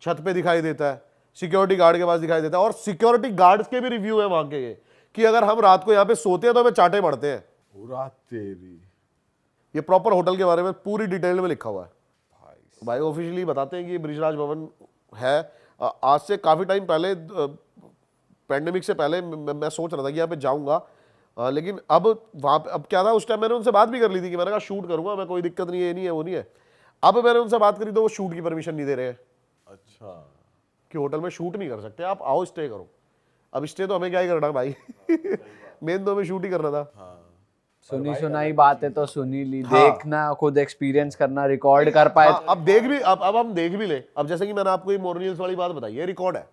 Speaker 2: छत पे दिखाई देता है, सिक्योरिटी गार्ड के पास दिखाई देता है, और सिक्योरिटी गार्ड्स के भी रिव्यू है वहाँ के ये, कि अगर हम रात को यहाँ पे सोते हैं तो हमें चाटे पड़ते हैं।
Speaker 1: पूरा तेरी।
Speaker 2: ये प्रॉपर होटल के बारे में पूरी डिटेल में लिखा हुआ है भाई। ऑफिशियली बताते हैं कि ये ब्रिजराज भवन है। आज से काफ़ी टाइम पहले, पैंडेमिक से पहले, मैं सोच रहा था कि यहाँ पे जाऊँगा, लेकिन अब वहाँ पे अब क्या था, उस टाइम मैंने उनसे बात भी कर ली थी कि मैंने कहा शूट करूँगा मैं, कोई दिक्कत नहीं है, ये नहीं है, वो नहीं है। अब मैंने उनसे बात करी तो वो शूट की परमिशन नहीं दे रहे हैं।
Speaker 1: अच्छा।
Speaker 2: कि होटल में शूट नहीं कर सकते, आप आओ स्टे करो। अब स्टे तो हमें क्या ही करना भाई मेन तो हमें शूट ही करना था।
Speaker 3: सुनी सुनाई बातें तो सुनी ली, देखना, खुद एक्सपीरियंस करना, रिकॉर्ड कर पाए।
Speaker 2: अब देख भी, अब हम देख भी ले। अब जैसे कि मैंने आपको ये मोरनियल्स वाली बात बताई, ये रिकॉर्ड है,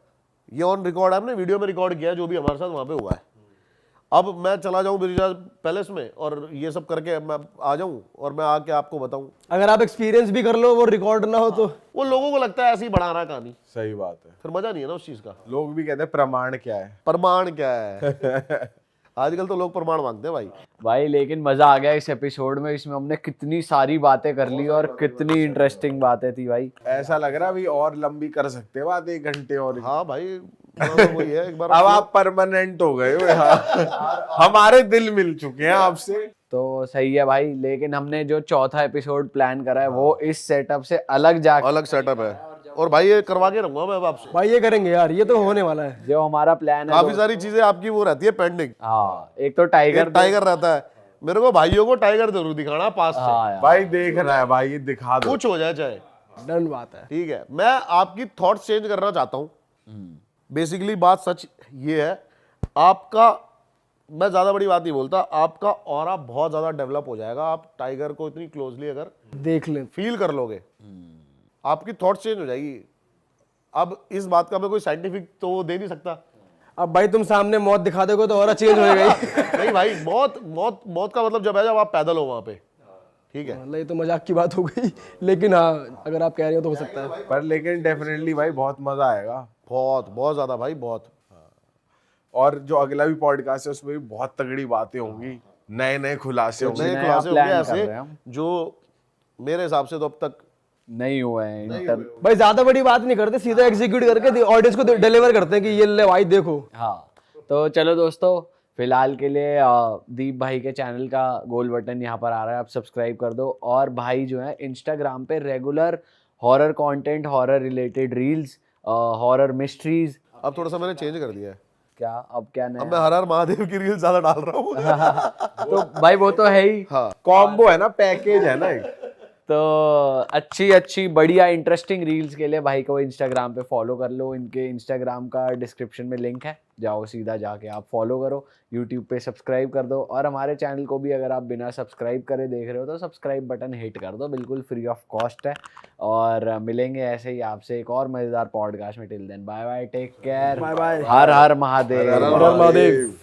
Speaker 2: ये ऑन रिकॉर्ड है, हमने वीडियो में रिकॉर्ड किया है जो भी हमारे साथ वहाँ पे हुआ है। अब मैं चला जाऊं ब्रिजराज पैलेस में और ये सब करके मैं आ जाऊं और मैं आके आपको बताऊं,
Speaker 4: अगर आप एक्सपीरियंस भी कर लो, वो रिकॉर्ड ना हो तो
Speaker 2: वो लोगों को लगता है ऐसे ही बढ़ा रहा है कहानी,
Speaker 1: सही बात है।
Speaker 2: फिर मजा नहीं है ना उस चीज का।
Speaker 1: लोग भी कहते हैं प्रमाण क्या है,
Speaker 2: प्रमाण क्या है आजकल तो लोग प्रमाण मांगते हैं भाई।
Speaker 3: भाई लेकिन मजा आ गया इस एपिसोड में, इसमें हमने कितनी सारी बातें कर ली और कितनी इंटरेस्टिंग बातें थी भाई।
Speaker 1: ऐसा लग रहा है अभी और लंबी कर सकते हैं बात, 1 घंटे और।
Speaker 2: हाँ भाई वही है, एक बार
Speaker 1: अब आप परमानेंट हो गए हो यहाँ हमारे दिल मिल चुके हैं आपसे।
Speaker 3: तो सही है भाई, लेकिन हमने जो चौथा एपिसोड प्लान करा है वो इस सेटअप से अलग जाके,
Speaker 2: अलग सेटअप है, और भाई ये करवा के रहूंगा मैं अब आपसे।
Speaker 4: भाई ये करेंगे यार, ये तो होने वाला है।
Speaker 3: जो हमारा प्लान है
Speaker 2: काफी सारी चीजें आपकी वो रहती है पेंडिंग।
Speaker 3: हाँ, एक तो टाइगर
Speaker 2: टाइगर रहता है, मेरे को भाइयों को टाइगर जरूर दिखाना पास से।
Speaker 3: हाँ यार,
Speaker 1: भाई देख रहा है भाई, ये दिखा दो,
Speaker 2: कुछ हो जाए चाहे,
Speaker 4: डन बात है।
Speaker 2: ठीक है। मैं आपकी थॉट्स चेंज करना चाहता हूँ। बेसिकली बात सच ये है, आपका, मैं ज्यादा बड़ी बात नहीं बोलता, आपका ऑरा बहुत ज्यादा डेवलप हो जाएगा। आप टाइगर को इतनी क्लोजली अगर
Speaker 4: देख लें,
Speaker 2: फील कर लोगे, आपकी थॉट्स चेंज हो जाएगी। अब इस बात का मैं कोई साइंटिफिक तो वो दे नहीं सकता।
Speaker 4: अब भाई तुम सामने मौत दिखा दोगे तो और चेंज हो गई
Speaker 2: नहीं भाई, मौत का मतलब जब है जब आप पैदल हो वहां पे, ठीक है।
Speaker 4: मतलब ये तो मजाक की बात हो गई, लेकिन हाँ अगर आप कह रहे हो तो हो सकता है।
Speaker 1: पर लेकिन डेफिनेटली भाई बहुत मजा आएगा,
Speaker 2: बहुत ज्यादा भाई, बहुत।
Speaker 1: और जो अगला भी पॉडकास्ट है उसमें भी बहुत तगड़ी बातें होंगी, नए नए खुलासे होंगे।
Speaker 2: नए
Speaker 3: नया
Speaker 2: खुलासे
Speaker 3: plan
Speaker 2: होंगे
Speaker 3: कर रहे हैं
Speaker 2: ऐसे
Speaker 3: हम।
Speaker 2: जो मेरे हिसाब से तो अब तक
Speaker 3: नहीं हुआ है
Speaker 4: भाई ज्यादा बड़ी बात नहीं करते, सीधा एग्जीक्यूट करके ऑडियंस को डिलीवर करते हैं कि ये ले भाई देखो।
Speaker 3: हाँ, तो चलो दोस्तों, फिलहाल के लिए दीप भाई के चैनल का गोल बटन यहाँ पर आ रहा है, आप सब्सक्राइब कर दो। और भाई जो है इंस्टाग्राम पे regular horror content, horror related reels, horror mysteries.
Speaker 2: अब थोड़ा सा मैंने चेंज कर दिया है,
Speaker 3: क्या अब क्या
Speaker 2: अब
Speaker 3: नया?
Speaker 2: मैं हर हर महादेव की रील ज्यादा डाल रहा हूँ
Speaker 3: तो भाई वो तो है ही।
Speaker 2: हाँ,
Speaker 1: कॉम्बो है ना, पैकेज है ना एक।
Speaker 3: तो अच्छी बढ़िया इंटरेस्टिंग रील्स के लिए भाई को इंस्टाग्राम पे फॉलो कर लो। इनके इंस्टाग्राम का डिस्क्रिप्शन में लिंक है, जाओ सीधा जाके आप फॉलो करो। यूट्यूब पे सब्सक्राइब कर दो, और हमारे चैनल को भी अगर आप बिना सब्सक्राइब करे देख रहे हो तो सब्सक्राइब बटन हिट कर दो, बिल्कुल फ्री ऑफ कॉस्ट है। और मिलेंगे ऐसे ही आपसे एक और मज़ेदार पॉडकास्ट में। Till then bye bye, take care,
Speaker 4: bye bye,
Speaker 3: Har Har Mahadev.
Speaker 4: Har Har Mahadev.